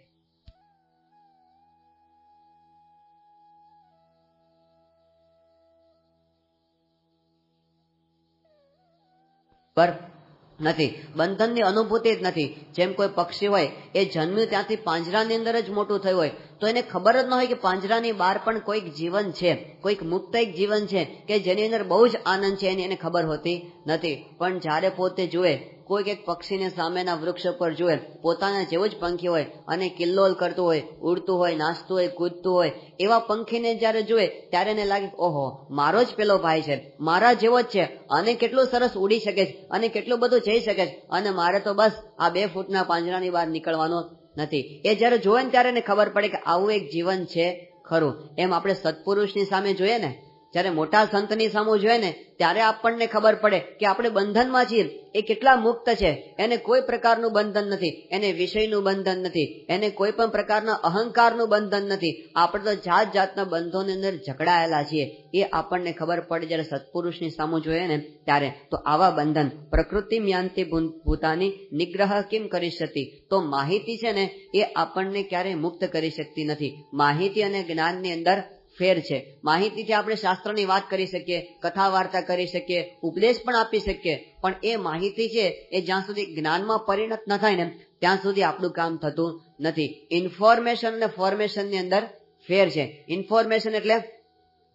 નથી, બંધનની અનુભૂતિ જ નથી. જેમ કોઈ પક્ષી હોય, એ જન્મ્યું ત્યાંથી પાંજરાની અંદર જ મોટું થયું હોય, તો એને ખબર જ ન હોય કે પાંજરાની બહાર પણ કોઈક જીવન છે, કોઈક મુક્ત એક જીવન છે કે જેની અંદર બહુ જ આનંદ છે, એની એને ખબર હોતી નથી. પણ જ્યારે પોતે જુએ, કોઈક એક પક્ષીને સામેના વૃક્ષ પર જુએ, પોતાના જેવું જ પંખી હોય અને કિલ્લોલ કરતું હોય, ઉડતું હોય, નાચતું હોય, કૂદતું હોય, એવા પંખીને જ્યારે જુએ ત્યારે એને લાગે ઓહો, મારો જ પેલો ભાઈ છે, મારા જેવો જ છે, અને કેટલું સરસ ઉડી શકે છે અને કેટલું બધું જઈ શકે છે, અને મારે તો બસ આ 2 ફૂટના પાંજરાની બહાર નીકળવાનો નથી. એ જ્યારે જોવે ને ત્યારે એને ખબર પડે કે આવું એક જીવન છે ખરું. એમ આપણે સત્પુરુષની સામે જોઈએ ને, જ્યારે મોટા સંતની સામે જોઈએ ને, ત્યારે આપણને ખબર પડે કે આપણે બંધનમાં છીએ. એ કેટલા મુક્ત છે. એને કોઈ પ્રકારનું બંધન નથી, એને વિષયનું બંધન નથી, એને કોઈ પણ પ્રકારના અહંકારનું બંધન નથી. આપણે તો જાત જાતના બંધોની અંદર ઝઘડાયેલા છીએ. એ આપણને ખબર પડે જ્યારે સત્પુરુષની સામે જોઈએ ને ત્યારે. તો આવા બંધન પ્રકૃતિ મ્યાંતિ ભૂતાની નિગ્રહ કેમ કરી શકતી? તો માહિતી છે ને એ આપણને ક્યારેય મુક્ત કરી શકતી નથી. માહિતી અને જ્ઞાનની અંદર ફેર છે. માહિતીથી આપણે શાસ્ત્રની વાત કરી શકીએ, કથા વાર્તા કરી શકીએ, ઉપદેશ પણ આપી શકીએ, પણ એ માહિતી છે એ જ્યાં સુધી જ્ઞાનમાં પરિણત ન થાય ને ત્યાં સુધી આપણું કામ થતું નથી. ઇન્ફોર્મેશન અને ફોર્મેશનની અંદર ફેર છે. ઇન્ફોર્મેશન એટલે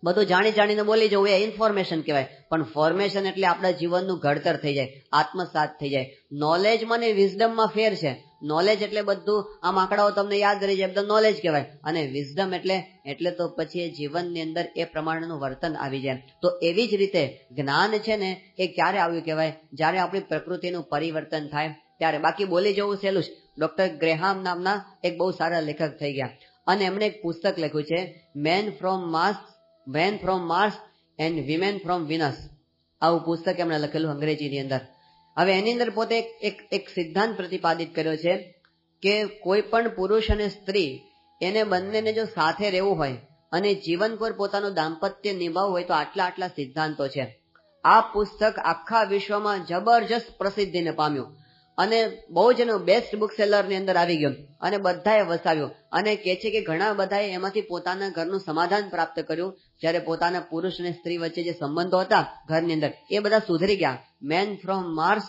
બધું જાણીને બોલી જવું, એ ઇન્ફોર્મેશન કહેવાય. પણ ફોર્મેશન એટલે આપણા જીવનનું ઘડતર થઈ જાય, આત્મસાત થઈ જાય. નોલેજમાં ને વિઝડમમાં ફેર છે. નોલેજ એટલે બધું આમ આંકડાઓ તમને યાદ રહી જાય, બધું નોલેજ કહેવાય. અને વિઝડમ એટલે તો પછી એ જીવનની અંદર એ પ્રમાણેનું વર્તન આવી જાય. તો એવી જ રીતે જ્ઞાન છે ને એ ક્યારે આવ્યું કહેવાય? જ્યારે આપણી પ્રકૃતિનું પરિવર્તન થાય ત્યારે. બાકી બોલી જવું સહેલું છે. ડોક્ટર ગ્રેહામ નામના એક બહુ સારા લેખક થઈ ગયા અને એમણે એક પુસ્તક લખ્યું છે men from Mars and women from Venus. આવું પુસ્તક એમણે લખેલું અંગ્રેજીની અંદર. હવે એની અંદર પોતે એક સિદ્ધાંત પ્રતિપાદિત કર્યો છે કે કોઈ પણ પુરુષ અને સ્ત્રી એને બંનેને જો સાથે રહેવું હોય અને જીવનભર પોતાનું દાંપત્ય નિભાવવું હોય તો આટલા સિદ્ધાંતો છે. આ પુસ્તક આખા વિશ્વમાં જબરજસ્ત પ્રસિદ્ધિને પામ્યું અને બહુ જ એનું બેસ્ટ બુક સેલરની અંદર આવી ગયું અને બધાએ વસાવ્યું અને કહે છે કે ઘણા બધાએ એમાંથી પોતાના ઘરનું સમાધાન પ્રાપ્ત કર્યું. જ્યારે પોતાના પુરુષ અને સ્ત્રી વચ્ચે જે સંબંધો હતા ઘરની અંદર એ બધા સુધરી ગયા. Men from Mars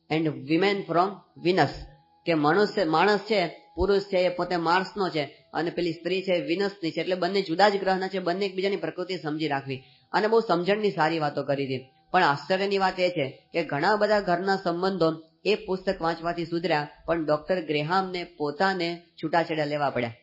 and women from Venus, કે માણસ છે, પુરુષ છે એ પોતે માર્સનો છે અને પેલી સ્ત્રી છે વિનસની છે, એટલે બંને જુદા જ ગ્રહના છે, બંને એકબીજાની પ્રકૃતિ સમજી રાખવી અને બહુ સમજણની સારી વાતો કરી હતી. પણ આશ્ચર્યની વાત એ છે કે ઘણા બધા ઘરના સંબંધો એ પુસ્તક વાંચવાથી સુધર્યા, પણ ડોક્ટર ગ્રેહામને પોતાને છૂટાછેડા લેવા પડ્યા.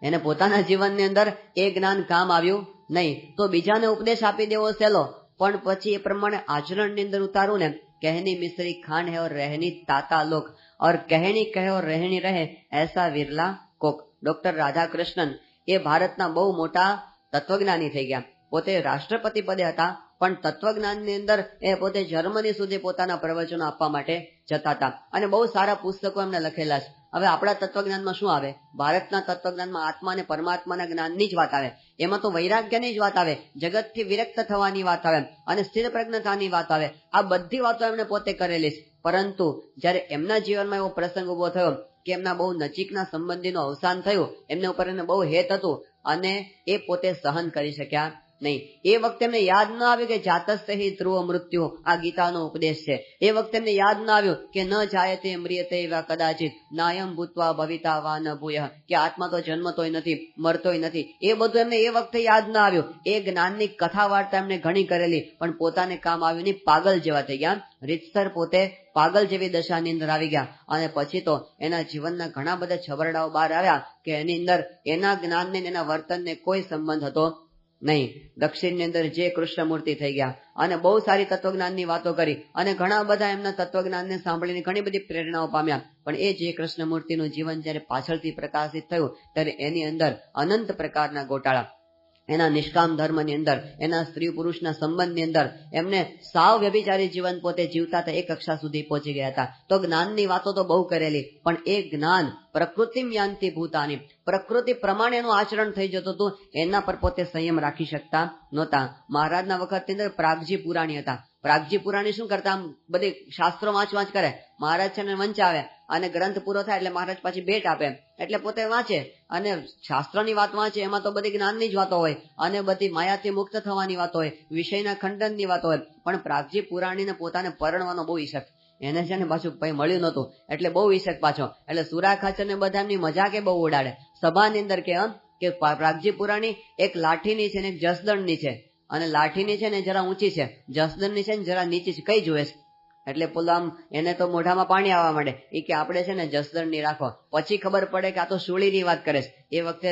એને પોતાના જીવનની અંદર એ જ્ઞાન કામ આવ્યું નહીં. તો બીજાને ઉપદેશ આપી દેવો સહેલો, પણ પછી એ પ્રમાણે આચરણની અંદર ઉતારું ને, કહેની મિશ્રી ખાંડ હે ઓર રહેની તાતા લોક और कहनी कहे और रहनी રહે ऐसा વિરલા કોક. ડોક્ટર રાધાકૃષ્ણન એ ભારતના બહુ મોટા તત્વજ્ઞાની થઈ ગયા. પોતે રાષ્ટ્રપતિ પદે હતા, પણ તત્વજ્ઞાનની અંદર એ પોતે જર્મની સુધી પોતાના પ્રવચનો આપવા માટે જતા હતા અને બહુ સારા પુસ્તકો એમને લખેલા છે. હવે આપણા તત્વજ્ઞાનમાં શું આવે? ભારતના તત્વજ્ઞાનમાં આત્મા અને પરમાત્માના જ્ઞાનની જ વાત આવે, એમાં તો વૈરાગ્યની જ વાત આવે, જગતથી વિરક્ત થવાની વાત આવે અને સ્થિર પ્રજ્ઞતાની વાત આવે. આ બધી વાતો એમણે પોતે કરેલી છે. પરંતુ જ્યારે એમના જીવનમાં એવો પ્રસંગ ઉભો થયો કે એમના બહુ નજીકના સંબંધીનું અવસાન થયું, એમને ઉપર એને બહુ હેત હતું અને એ પોતે સહન કરી શક્યા નહીં. એ વખતે એમને યાદ ન આવ્યું કે જાતસ્ય હિ ધ્રુવ મૃત્યુ આ ગીતાનો ઉપદેશ છે. એ વખતે એમને યાદ ન આવ્યું કે ન જાયતે મ્રિયતે વા કદાચિત નાયમ ભૂત્વા ભવિતા વા ન ભૂય, કે આત્મા તો જન્મતોય નથી, મરતોય નથી. એ બધું એમને એ વખતે યાદ ન આવ્યું. એ જ્ઞાનની કથા વાર્તા એમને ઘણી કરેલી, પણ પોતાને કામ આવ્યું નહીં, પાગલ જેવા થઈ ગયા. રીતસર પોતે પાગલ જેવી દશાની અંદર આવી ગયા અને પછી તો એના જીવનના ઘણા બધા છબરડાઓ બહાર આવ્યા કે એની અંદર એના જ્ઞાનને એના વર્તનને કોઈ સંબંધ હતો નહીં. દક્ષિણની અંદર જે કૃષ્ણમૂર્તિ થઈ ગયા અને બહુ સારી તત્વજ્ઞાનની વાતો કરી અને ઘણા બધા એમના તત્વજ્ઞાનને સાંભળીને ઘણી બધી પ્રેરણાઓ પામ્યા. પણ એ જે કૃષ્ણમૂર્તિનું જીવન જ્યારે પાછળથી પ્રકાશિત થયું ત્યારે એની અંદર અનંત પ્રકારના ગોટાળા, એના નિષ્કામ ધર્મની અંદર, એના સ્ત્રી પુરુષના સંબંધની અંદર એમને સાવ વ્યભિચારી જીવન પોતે જીવતા હતા, એ કક્ષા સુધી પહોંચી ગયા હતા. તો જ્ઞાનની વાતો તો બહુ કરેલી, પણ એ જ્ઞાન પ્રકૃતિમ યાંતિ ભૂતાની, પ્રકૃતિ પ્રમાણે એનું આચરણ થઈ જતું હતું, એના પર પોતે સંયમ રાખી શકતા નહોતા. મહારાજના વખતની અંદર પ્રાગજી પુરાણી હતા. પ્રાગજી પુરાણી શું કરતા? આમ બધી શાસ્ત્રો વાંચ કરે. મહારાજ છે ને વંચાવે અને ગ્રંથ પૂરો થાય એટલે મહારાજ પાછી ભેટ આપે, એટલે પોતે વાંચે અને શાસ્ત્રની વાત વાંચે. એમાં તો બધી જ્ઞાનની જ વાતો હોય અને બધી માયાથી મુક્ત થવાની વાતો હોય, વિષયના ખંડનની વાતો હોય. પણ પ્રાગજી પુરાણીને પોતાને પરણવાનો બહુ ઈશક, એને છે ને પાછું કઈ મળ્યું નહોતું એટલે બહુ ઈશક પાછો. એટલે સુરા ખાચર ને બધા એમની મજાકે બહુ ઉડાડે સભાની અંદર કે પ્રાગજી પુરાણી એક લાઠીની છે ને એક જસદણની છે, અને લાઠીની છે ને જરા ઊંચી છે, જસદણની છે ને જરા નીચી છે, કઈ જોવે છે? એટલે પેલો આમ એને તો મોઢામાં પાણી આવવા માંડે. એ કે આપણે છે ને જસદણની રાખો. પછી ખબર પડે કે આ તો શૂળીની વાત કરે છે. એ વખતે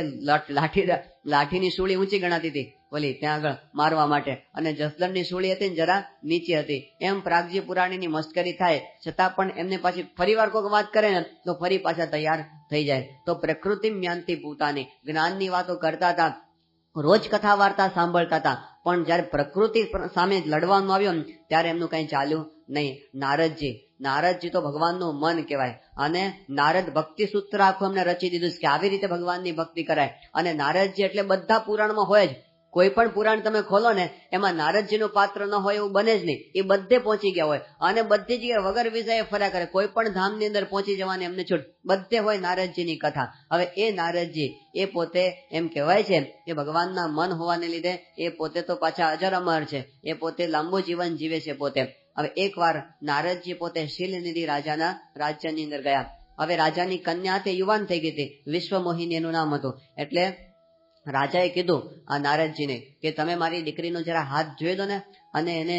લાઠીની શૂળી ઊંચી ગણાતી હતી બોલી ત્યાં આગળ મારવા માટે, અને જસદણની શૂળી હતી ને જરા નીચી હતી. એમ પ્રાગજી પુરાણીની મસ્કરી થાય છતાં પણ એમને પાછી ફરી વાર કોઈક વાત કરે ને તો ફરી પાછા તૈયાર થઈ જાય. તો પ્રકૃતિ મ્યાંતિ ભૂતાની જ્ઞાનની વાતો કરતા હતા, રોજ કથા વાર્તા સાંભળતા હતા, પણ જયારે પ્રકૃતિ સામે લડવાનું આવ્યું ત્યારે એમનું કઈ ચાલ્યું નહીં. નારદજી તો ભગવાનનું મન કહેવાય અને નારદ ભક્તિ સૂત્ર આખું એમને રચી દીધું છે કે આવી રીતે ભગવાનની ભક્તિ કરાય. અને નારદજી એટલે બધા પુરાણમાં હોય જ, કોઈ પણ પુરાણ તમે ખોલો ને એમાં નારદજીનું પાત્ર ન હોય એવું બને જ નહીં. એ બધે પહોંચી ગયા હોય અને બધી જગ્યાએ વગર વિઝાએ ફર્યા કરે. કોઈ પણ ધામની અંદર પહોંચી જવાની એમને છૂટ, બધે હોય નારદજીની કથા. હવે એ નારદજી એ પોતે એમ કહેવાય છે કે ભગવાનના મન હોવાને લીધે એ પોતે તો પાછા અજર અમર છે, એ પોતે લાંબુ જીવન જીવે છે પોતે. હવે એકવાર નારદજી પોતે શીલનિધિ રાજાના રાજ્યની અંદર ગયા. હવે રાજાની કન્યા તે યુવાન થઈ ગઈ હતી, વિશ્વમોહિની એનું નામ હતું. એટલે રાજાએ કીધું આ નારદજીને કે તમે મારી દીકરીનો જરા હાથ જોઈ દો ને અને એને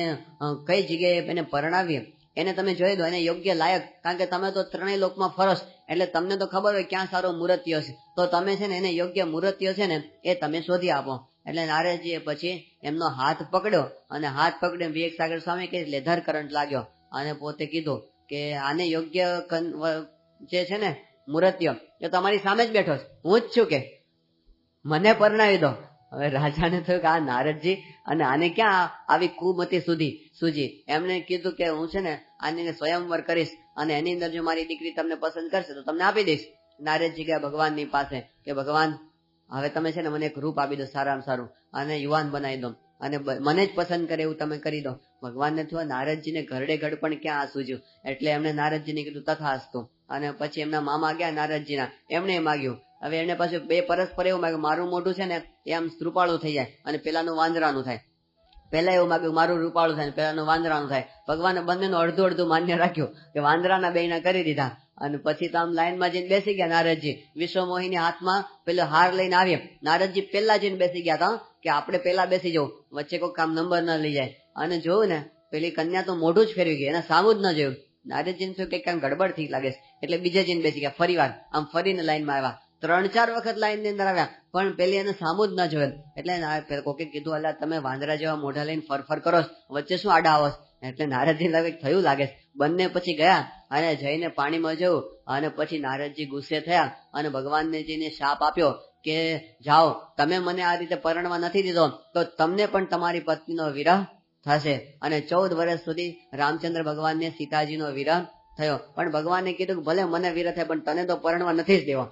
કઈ જગ્યાએ એને પરણાવીએ એને તમે જોઈ દો, એને યોગ્ય લાયક, કારણ કે તમે તો ત્રણેય લોકમાં ફરસ એટલે તમને તો ખબર હોય ક્યાં સારો મુહૂર્તિયો છે, તો તમે છે ને એને યોગ્ય મુહૂર્તિયો છે ને એ તમે શોધી આપો. એટલે નારદજીએ પછી એમનો હાથ પકડ્યો અને હાથ પકડીને વિવેક સાગર સ્વામી કે લેધર કરંટ લાગ્યો અને પોતે કીધું કે આને યોગ્ય જે છે ને મુહૂર્તિયો એ તમારી સામે જ બેઠો છે, હું જ છું કે મને પરણાવી દો. હવે રાજાને થયું કે આ નારદજી અને આને ક્યાં આવી કુમતી સૂજી. એમને કીધું કે હું છે ને આની સ્વયંવર કરીશ અને એની અંદર જો મારી દીકરી તમને પસંદ કરશે તો તમને આપી દઈશ. નારદજી ગયા ભગવાનની પાસે કે ભગવાન હવે તમે છે ને મને એક રૂપ આપી દો સારામાં સારું અને યુવાન બનાવી દો અને મને જ પસંદ કરે એવું તમે કરી દો. ભગવાનને થયું નારદજીને ઘરડે ઘડ પણ ક્યાં આ સૂજ્યું એટલે એમને નારદજીને કીધું તથાસ્તુ. અને પછી એમના મામા ગયા નારદજીના, એમને માગ્યું. હવે એને પાછું બે પરસ્પર એવું માગ્યું મારું મોઢું છે ને એ આમ રૂપાળું થઈ જાય અને પેલાનું વાંદરાનું થાય. પેલા એવું માગ્યું મારું રૂપાળું થાય પેલાનું વાંદરાનું થાય. ભગવાને બંનેનું અડધું અડધું માન્ય રાખ્યું કે વાંદરાના બેયના કરી દીધા. અને પછી તો આમ લાઈનમાં જઈને બેસી ગયા નારદજી. વિશ્વમોહીની હાથમાં પેલો હાર લઈને આવીએ. નારદજી પેલા જઈને બેસી ગયા હતા કે આપણે પેલા બેસી જવું, વચ્ચે કોઈ કામ નંબર ન લઈ જાય. અને જોયું ને પેલી કન્યા તો મોઢું જ ફેરવી ગઈ, એને સામું જ ન જોયું. નારદજીને થયું કે કામ ગડબડ થઈ લાગે એટલે બીજે જઈને બેસી ગયા. ફરી વાર આમ ફરીને લાઈનમાં આવ્યા. 3-4 વખત લાઈન ની અંદર આવ્યા પણ પેલી એને સામું જ ન જોયેલ. એટલે કોકે કીધું અલા તમે વાંદરા જેવા મોઢા લઈને ફરફર કરો વચ્ચે શું આડા આવો. એટલે નારદજી લાગે થયું લાગે. બંને પછી ગયા અને જઈને પાણીમાં જવું અને પછી નારદજી ગુસ્સે થયા અને ભગવાનને જઈને શાપ આપ્યો કે જાઓ તમે મને આ રીતે પરણવા નથી દીધો તો તમને પણ તમારી પત્નીનો વિરહ થશે. અને 14 વર્ષ સુધી રામચંદ્ર ભગવાનને સીતાજીનો વિરહ થયો. પણ ભગવાને કીધું કે ભલે મને વિરહ થાય પણ તને તો પરણવા નથી જ દેવો.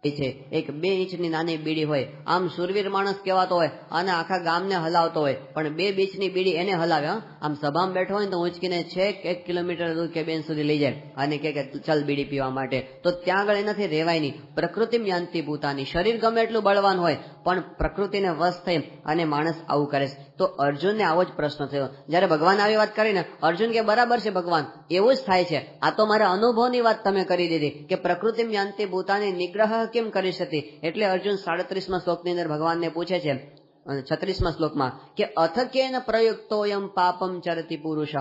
છે એક 2 ઇંચની નાની બીડી હોય, આમ સુરવીર માણસ કહેવાતો હોય અને આખા ગામને હલાવતો હોય પણ 2 બીચની બીડી એને હલાવે. આમ સભામાં બેઠો હોય ને તો ઉંચકીને છેક 1 કિલોમીટર દૂર કે બેન સુધી લઈ જાય અને કે ચલ બીડી પીવા માટે. તો ત્યાં આગળ એનાથી રહેવાય નહીં. પ્રકૃતિ યાંતિ ભૂતાની. શરીર ગમે એટલું બળવાન હોય પણ પ્રકૃતિને વશ થઈ અને માણસ આવું કરે છે. તો અર્જુનને આવો જ પ્રશ્ન થયો. જયારે ભગવાન આવી વાત કરીને અર્જુન કે બરાબર છે ભગવાન, એવું જ થાય છે. આ તો મારા અનુભવની વાત તમે કરી દીધી કે પ્રકૃતિ યાંતિ ભૂતાની નિગ્રહ કેમ કરી શકે. એટલે અર્જુન 37મા શ્લોકની અંદર ભગવાનને પૂછે છે 36મા શ્લોકમાં કે અથ કેન પ્રયુક્તોયમ પાપમ ચરતિ પુરુષ,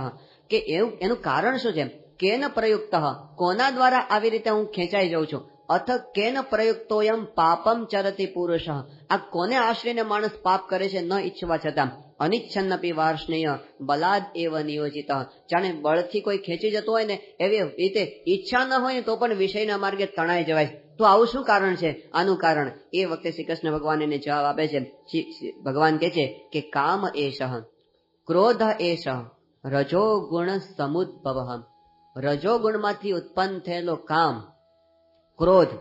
કે એવું એનું કારણ શું છે. કેન પ્રયુક્ત, કોના દ્વારા આવી રીતે હું ખેંચાઈ જાઉં છું. અથ કેન પ્રયુક્તોયમ પાપમ ચરતિ પુરુષ, આ કોને આશ્રયને માણસ પાપ કરે છે ન ઈચ્છવા છતાં. અનિચ્છન્નપી વાર્ષ્ણેય બલાદ એવ નિયોજિત, જાણે બળથી કોઈ ખેંચી જતો હોય ને એવી રીતે ઈચ્છા ન હોય તો પણ વિષયના માર્ગે તણાઈ જવાય. તો આવું શું કારણ છે. આનું કારણ એ વખતે શ્રી કૃષ્ણ ભગવાન એને જવાબ આપે છે. ભગવાન કહે છે કે કામ એષ, ક્રોધ એષ, રજોગુણ સમુદ્ભવ. રજોગુણમાંથી ઉત્પન્ન થયેલો કામ, ક્રોધ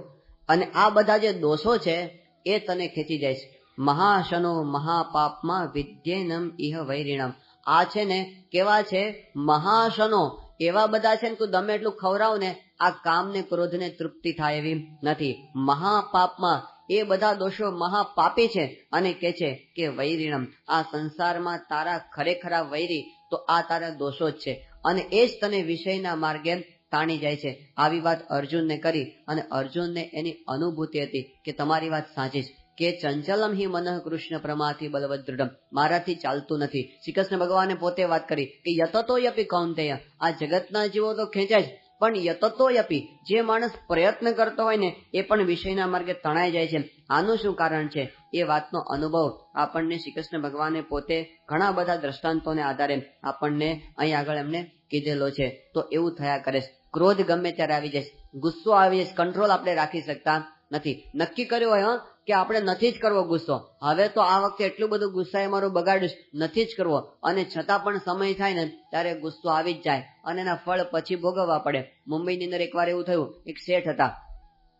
અને આ બધા જે દોષો છે એ તને ખેંચી જાય છે. મહાશનો મહાપાપમાં વિદ્યેનમ ઇહ વૈરિણમ. આ છે ને કેવા છે મહાશનો, એવા બધા છે ને તું ગમે એટલું ખવડાવ ને આ કામને ક્રોધને તૃપ્તિ થાય એવી નથી. મહાપાપમાં એ બધા દોષો મહાપાપી છે અને કે છે કે વૈરિણમ, આ સંસારમાં તારા ખરેખરા વૈરી તો આ તારા દોષો જ છે અને એ જ તને વિષયના માર્ગે તાણી જાય છે. આવી વાત અર્જુનને કરી અને અર્જુનને એની અનુભૂતિ હતી કે તમારી વાત સાચી છે કે ચંચલમ હિ મનઃ કૃષ્ણ પ્રમાથી બલવદ્દૃઢમ, મારાથી ચાલતું નથી. શ્રી કૃષ્ણ ભગવાને પોતે વાત કરી કે યતતોયપી કૌંતેય, આ જગતના જીવો તો ખેંચાય જ પણ યતતોયપી, જે માણસ પ્રયત્ન કરતો હોય ને એ પણ વિષયના માર્ગે તણાઈ જાય છે. આનું શું કારણ છે એ વાતનો અનુભવ આપણને શ્રી કૃષ્ણ ભગવાને પોતે ઘણા બધા દ્રષ્ટાંતોને આધારે આપણને અહીં આગળ એમને કીધેલો છે. તો એવું થયા કરે છે. ક્રોધ ગમે ત્યારે આવી જાય, ગુસ્સો આવી જાય, કંટ્રોલ આપણે રાખી શકતા નથી. નક્કી કર્યું હોય કે આપણે નથી જ કરવો ગુસ્સો, હવે તો આ વખતે એટલું બધું ગુસ્સાએ મારું બગાડ્યું નથી જ કરવો, અને છતાં પણ સમય થાય ને ત્યારે ગુસ્સો આવી જ જાય અને એના ફળ પછી ભોગવવા પડે. મુંબઈની અંદર એકવાર એવું થયું, એક શેઠ હતા,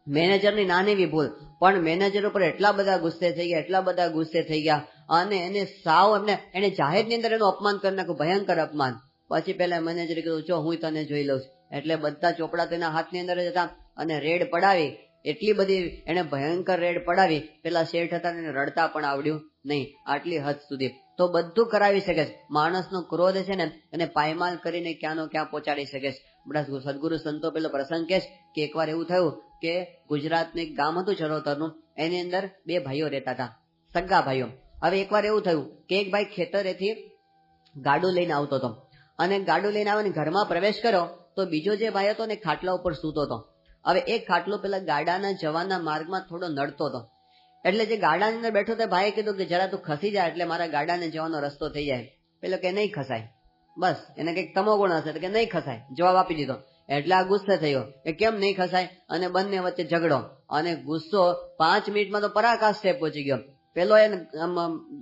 મેનેજરની નાની એવી ભૂલ પણ મેનેજર ઉપર એટલા બધા ગુસ્સે થઈ ગયા અને એને સાવ એને જાહેરની અંદર એનું અપમાન કરી નાખ્યું, ભયંકર અપમાન. પછી પેલા મેનેજરે કીધું જો હું તને જોઈ લઉં છું. એટલે બધા ચોપડા તેના હાથની અંદર જ હતા અને રેડ પડાવી, એટલી બધી એને ભયંકર રેડ પડાવી. પેલા શેઠ હતા એને રડતા પણ આવડ્યું નહીં, આટલી હદ સુધી. તો બધું કરાવી શકે છે. માણસનો ક્રોધ છે ને એને પાયમાલ કરીને ક્યાંનો ક્યાં પહોંચાડી શકે છે. બધા સદગુરુ સંતો પેલો પ્રસંગ કે એકવાર એવું થયું કે ગુજરાતનું એક ગામ હતું ચરોતરનું, એની અંદર 2 ભાઈઓ રહેતા હતા, સગા ભાઈઓ. હવે એકવાર એવું થયું કે એક ભાઈ ખેતરેથી ગાડું લઈને આવતો હતો અને ગાડું લઈને આવે ઘરમાં પ્રવેશ કર્યો તો બીજો જે ભાઈ હતો ને ખાટલા ઉપર સૂતો હતો. હવે એક ખાટલો પેલા ગાડાના જવાના માર્ગમાં થોડો નડતો હતો એટલે જે ગાડાની અંદર બેઠો તે ભાઈએ કીધું કે જરા તું ખસી જાય એટલે મારા ગાડાને જવાનો રસ્તો થઈ જાય. પેલો કે નહીં ખસાય, બસ એને કઈક તમોગુણ હશે કે નહીં ખસાય, જવાબ આપી દીધો. એટલે આ ગુસ્સે થયો કે કેમ નહીં ખસાય, અને બંને વચ્ચે ઝઘડો, અને ગુસ્સો 5 મિનિટમાં તો પરાકાષ્ઠે સ્ટેપ પહોંચી ગયો. પેલો એને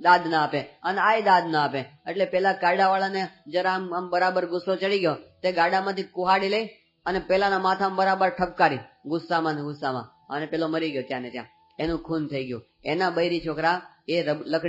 દાદ ના આપે અને આય દાદ ના આપે, એટલે પેલા ગાડાવાળાને જરા આમ બરાબર ગુસ્સો ચડી ગયો. તે ગાડામાંથી કુહાડી લઈ અને પેલાના માથામાં બરાબર ઠપકારી ગુસ્સામાં ને ગુસ્સામાં, અને પેલો મરી ગયો ત્યાં ને ત્યાં. એનું ખૂન થઈ ગયું. એના બૈરી છોકરા એ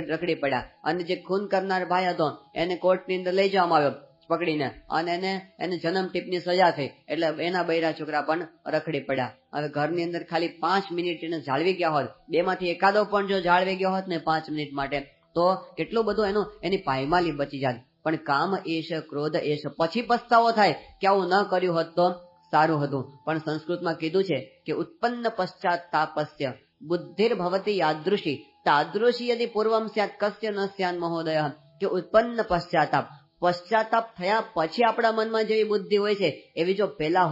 રખડી પડ્યા, અને જે ખૂન કરનાર ભાઈ હતો એને કોર્ટની અંદર લઈ જવામાં આવ્યો પકડીને, અને એને જન્મ ટીપની સજા થઈ. એટલે એના બૈરા છોકરા પણ રખડી પડ્યા. હવે ઘરની અંદર ખાલી 5 મિનિટ એને જાળવી ગયા હોત, બેમાંથી એકાદો પણ જો જાળવી ગયો હોત ને 5 મિનિટ માટે, તો કેટલું બધું એની પાયમાલી બચી જાત. પણ કામ એશ, ક્રોધ એશ, પછી પસ્તાવો થાય કે આવું ન કર્યું હોત તો સારું હતું. પણ સંસ્કૃતમાં કીધું છે કે ઉત્પન્ન પશ્ચાત તાપસ્ય બુદ્ધિર ભવતી યાદૃશી તાદૃશી યદિ પૂર્વમ સ્યાત કસ્ય ન સ્યાન મહોદય. કે ઉત્પન્ન પશ્ચાતાપ, પશ્ચાતાપ થયા પછી આપણા મનમાં જેવી બુદ્ધિ હોય છે એવી જો પહેલા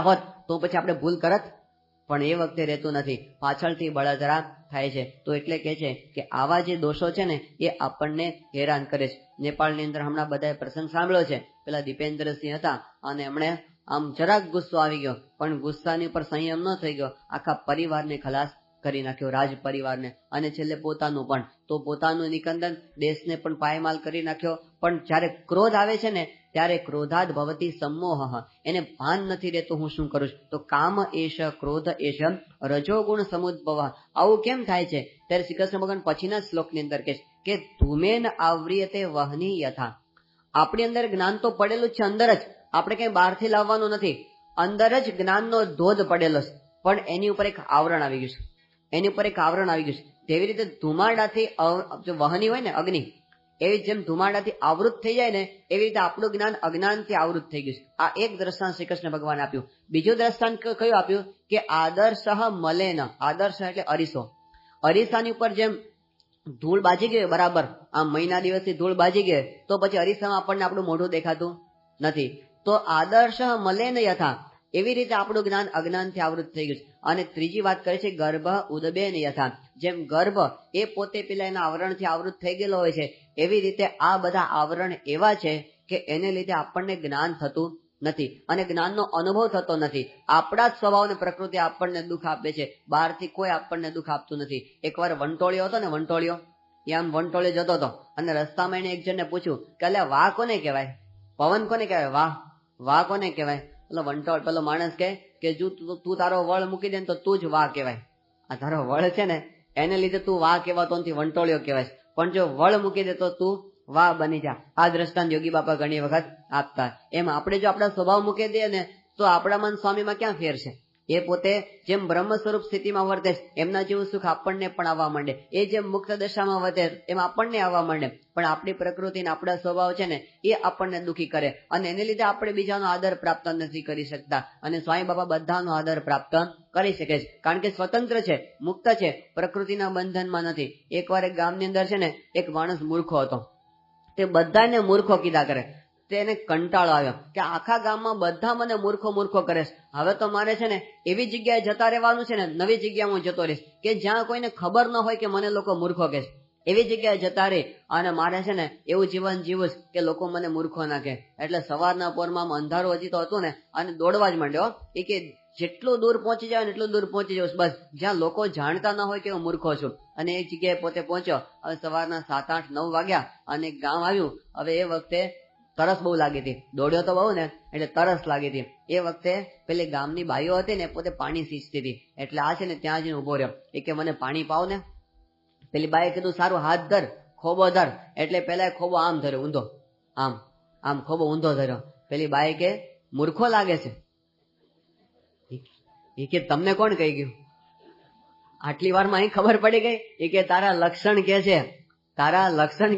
હોત તો પછી આપણે ભૂલ કરત, પણ એ વખતે રહેતું નથી, પાછળથી બળતરા થાય છે. તો એટલે કે છે કે આવા જે દોષો છે ને એ આપણને હેરાન કરે છે. નેપાળની અંદર હમણાં બધાએ પ્રસંગ સાંભળ્યો છે, પેલા દીપેન્દ્રસિંહ હતા અને એમણે આમ જરાક ગુસ્સો આવી ગયો, પણ ગુસ્સાની ઉપર સંયમ ન થઈ ગયો, આખા પરિવારને ખલાસ કરી નાખ્યો, રાજ પરિવારને, અને છેલ્લે પોતાનું પણ. તો પોતાનું નિકંદન, દેશને પણ પાયમાલ કરી નાખ્યો. પણ જ્યારે ક્રોધ આવે છે ને ત્યારે ક્રોધાદ ભવતી સમોહ, એને ભાન નથી રહેતું હું શું કરું છું. તો કામ એશ, ક્રોધ એશ, રજોગુણ સમુદ્ભવ. આવું કેમ થાય છે? ત્યારે શ્રી કૃષ્ણ ભગવાન પછીના શ્લોકની અંદર કહે છે કે ધૂમેન આવ્રિયતે વહની યથા. આપણી અંદર જ્ઞાન તો પડેલું જ છે અંદર જ, આપણે કઈ બહારથી લાવવાનું નથી, અંદર જ જ્ઞાનનો ધોધ પડેલો છે, પણ એની ઉપર એક આવરણ આવી ગયું છે. તેવી રીતે ધુમાડાથી વહની હોય ને અગ્નિ, એવી જેમ ધુમાડાથી આવૃત થઈ જાય ને એવી રીતે આપણું જ્ઞાન અજ્ઞાનથી આવૃત થઈ ગયું છે. આ એક દ્રષ્ટાંત શ્રી કૃષ્ણ ભગવાન આપ્યું. બીજું દ્રષ્ટાંત કયું આપ્યું કે આદર્શ મલેન, આદર્શ એટલે અરીસો, અરીસાની ઉપર જેમ ધૂળ બાજી ગઈ બરાબર, આમ મહિના દિવસથી ધૂળ બાજી ગઈ તો પછી અરીસામાં આપણને આપણું મોઢું દેખાતું નથી. તો આદર્શ મલેન યથા, એવી રીતે આપણું જ્ઞાન અજ્ઞાનથી આવૃત થઈ ગયું છે. અને ત્રીજી વાત કરે છે ગર્ભ ઉદબેન યથા, જેમ ગર્ભ એ પોતે પેલા એના આવરણથી આવૃત થઈ ગયેલો હોય છે, એવી રીતે આ બધા આવરણ એવા છે કે એને લીધે આપણને જ્ઞાન થતું નથી અને જ્ઞાનનો અનુભવ થતો નથી. આપણા જ સ્વભાવને પ્રકૃતિ આપણને દુઃખ આપે છે, બહારથી કોઈ આપણને દુઃખ આપતું નથી. એકવાર વંટોળિયો હતો ને, વંટોળિયો એ આમ વંટોળે જતો હતો અને રસ્તામાં એને એક જણને પૂછ્યું કે અલ્યા વાહ કોને કહેવાય, પવન કોને કહેવાય, વાહ કોને કહેવાય? પેલો માણસ કે જો તું તારો વળ મૂકી દે ને તો તું જ વાહ કહેવાય. આ તારો વળ છે ને એને લીધે તું વાહ કહેવાતો નથી, વંટોળિયો કહેવાય. પણ જો વળ મૂકી દે તો તું વાહ બની જા. આ દ્રષ્ટાંત યોગી બાપા ઘણી વખત આપતા. એમ આપણે જો આપણા સ્વભાવ મૂકી દઈએ ને તો આપણા મન સ્વામીમાં ક્યાં ફેર છે? એ પોતે જેમ બ્રહ્મ સ્વરૂપ સ્થિતિમાં વર્તે એમના જેવું સુખ આપણને પણ આવવા માંડે, એ જેમ મુક્ત દશામાં વર્તે એમ આપણને આવવા માંડે. પણ આપણી પ્રકૃતિ ને આપણા સ્વભાવ છે ને એ આપણને દુઃખી કરે અને એને લીધે આપણે બીજાનો આદર પ્રાપ્ત નથી કરી શકતા. અને સ્વામી બાબા બધાનો આદર પ્રાપ્ત કરી શકે છે, કારણ કે સ્વતંત્ર છે, મુક્ત છે, પ્રકૃતિના બંધનમાં નથી. એકવાર એક ગામની અંદર છે ને એક માણસ મૂર્ખો હતો, તે બધાને મૂર્ખો કીધા કરે. તેને કંટાળો આવ્યો કે આખા ગામમાં બધા મને મૂર્ખો કરે છે, હવે તો મારે છે ને એવી જગ્યાએ જતા રહેવાનું છે ને, નવી જગ્યાએ હું જતો રહીશ કે જ્યાં કોઈને ખબર ન હોય કે મને લોકો મૂર્ખો કહે છે. એવી જગ્યાએ જતા રહી અને મારે છે ને એવું જીવન જીવું કે લોકો મને મૂર્ખો ના કહે. એટલે સવારના પોરમાં અંધારું હજી તો હતું ને, અને દોડવા જ માંડ્યો. એ કે જેટલું દૂર પહોંચી જાય ને એટલું દૂર પહોંચી જવું, બસ જ્યાં લોકો જાણતા ન હોય કે હું મૂર્ખો છું. અને એક જગ્યાએ પોતે પહોંચ્યો. હવે સવારના 7, 8, 9 વાગ્યા અને ગામ આવ્યું. હવે એ વખતે તરસ બહુ લાગી હતી, દોડ્યો તો બહુ ને એટલે તરસ લાગી હતી. એ વખતે પેલી ગામની બાઈઓ હતી ને પોતે પાણી સીંચતી હતી. એટલે આ છે ને ત્યાં જઈને ઉભો રહ્યો. એ કે મને પાણી પાવ ને. પેલી બાઈએ કીધું સારું હાથ ધર, ખોબો ધર. એટલે પેલા ખોબો આમ ધર્યો ઊંધો, આમ ખોબો ઊંધો ધર્યો. પેલી બાઈ કે મૂર્ખો લાગે છે. એ કે તમને કોણ કહી ગયું? આટલી વારમાં અહીં ખબર પડી ગઈ. એ કે તારા લક્ષણ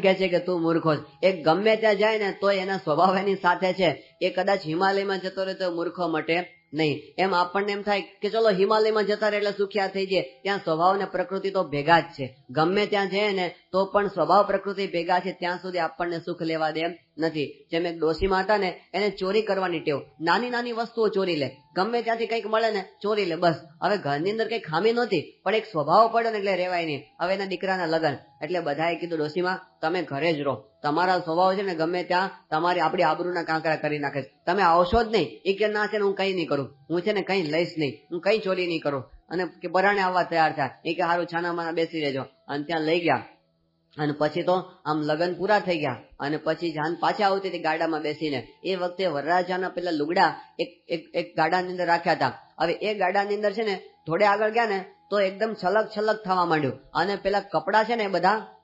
કે છે કે તું મૂર્ખો છે. એ ગમે ત્યાં જાય ને તો એના સ્વભાવ એની સાથે છે. એ કદાચ હિમાલયમાં જતો રહે તો મૂર્ખો મટે નહીં. એમ આપણને એમ થાય કે ચલો હિમાલયમાં જતા રહે એટલે સુખિયા થઈ જાય. ત્યાં સ્વભાવ ને પ્રકૃતિ તો ભેગા જ છે. ગમે ત્યાં જાય ને તો પણ સ્વભાવ પ્રકૃતિ ભેગા છે, ત્યાં સુધી આપણને સુખ લેવા દે નથી. જેમ એક ડોશીમાં હતા ને, એને ચોરી કરવાની ટેવ, નાની નાની વસ્તુઓ ચોરી લે, ગમે ત્યાંથી કંઈક મળે ને ચોરી લે, બસ. હવે ઘરની અંદર કઈ ખામી નહોતી, પણ એક સ્વભાવ પડ્યો ને એટલે રેવાય નહીં. હવે એના દીકરાના લગ્ન, એટલે બધાએ કીધું ડોશીમાં તમે ઘરે જ રહો, તમારા સ્વભાવ છે ને ગમે ત્યાં તમારી આપણી આબરૂના કાંકરા કરી નાખે છે, તમે આવશો જ નહીં. એ કે ના છે ને હું કઈ નહીં કરું, હું છે ને કઈ લઈશ નહીં, હું કઈ ચોરી નહીં કરું. અને કે બરાણે આવવા તૈયાર થાય. એ કે સારું છાનામાના બેસી રહેજો. અને ત્યાં લઈ ગયા. અને પછી તો આમ લગ્ન પૂરા થઈ ગયા. અને પછી જાન પાછા આવતી હતી ગાડામાં બેસીને. એ વખતે વરરાજાના પેલા લુગડા એક ગાડાની અંદર રાખ્યા હતા. હવે એ ગાડાની અંદર છે ને થોડે આગળ ગયા ને તો એકદમ છલક છલક થવા માંડ્યું. અને પેલા કપડા છે ને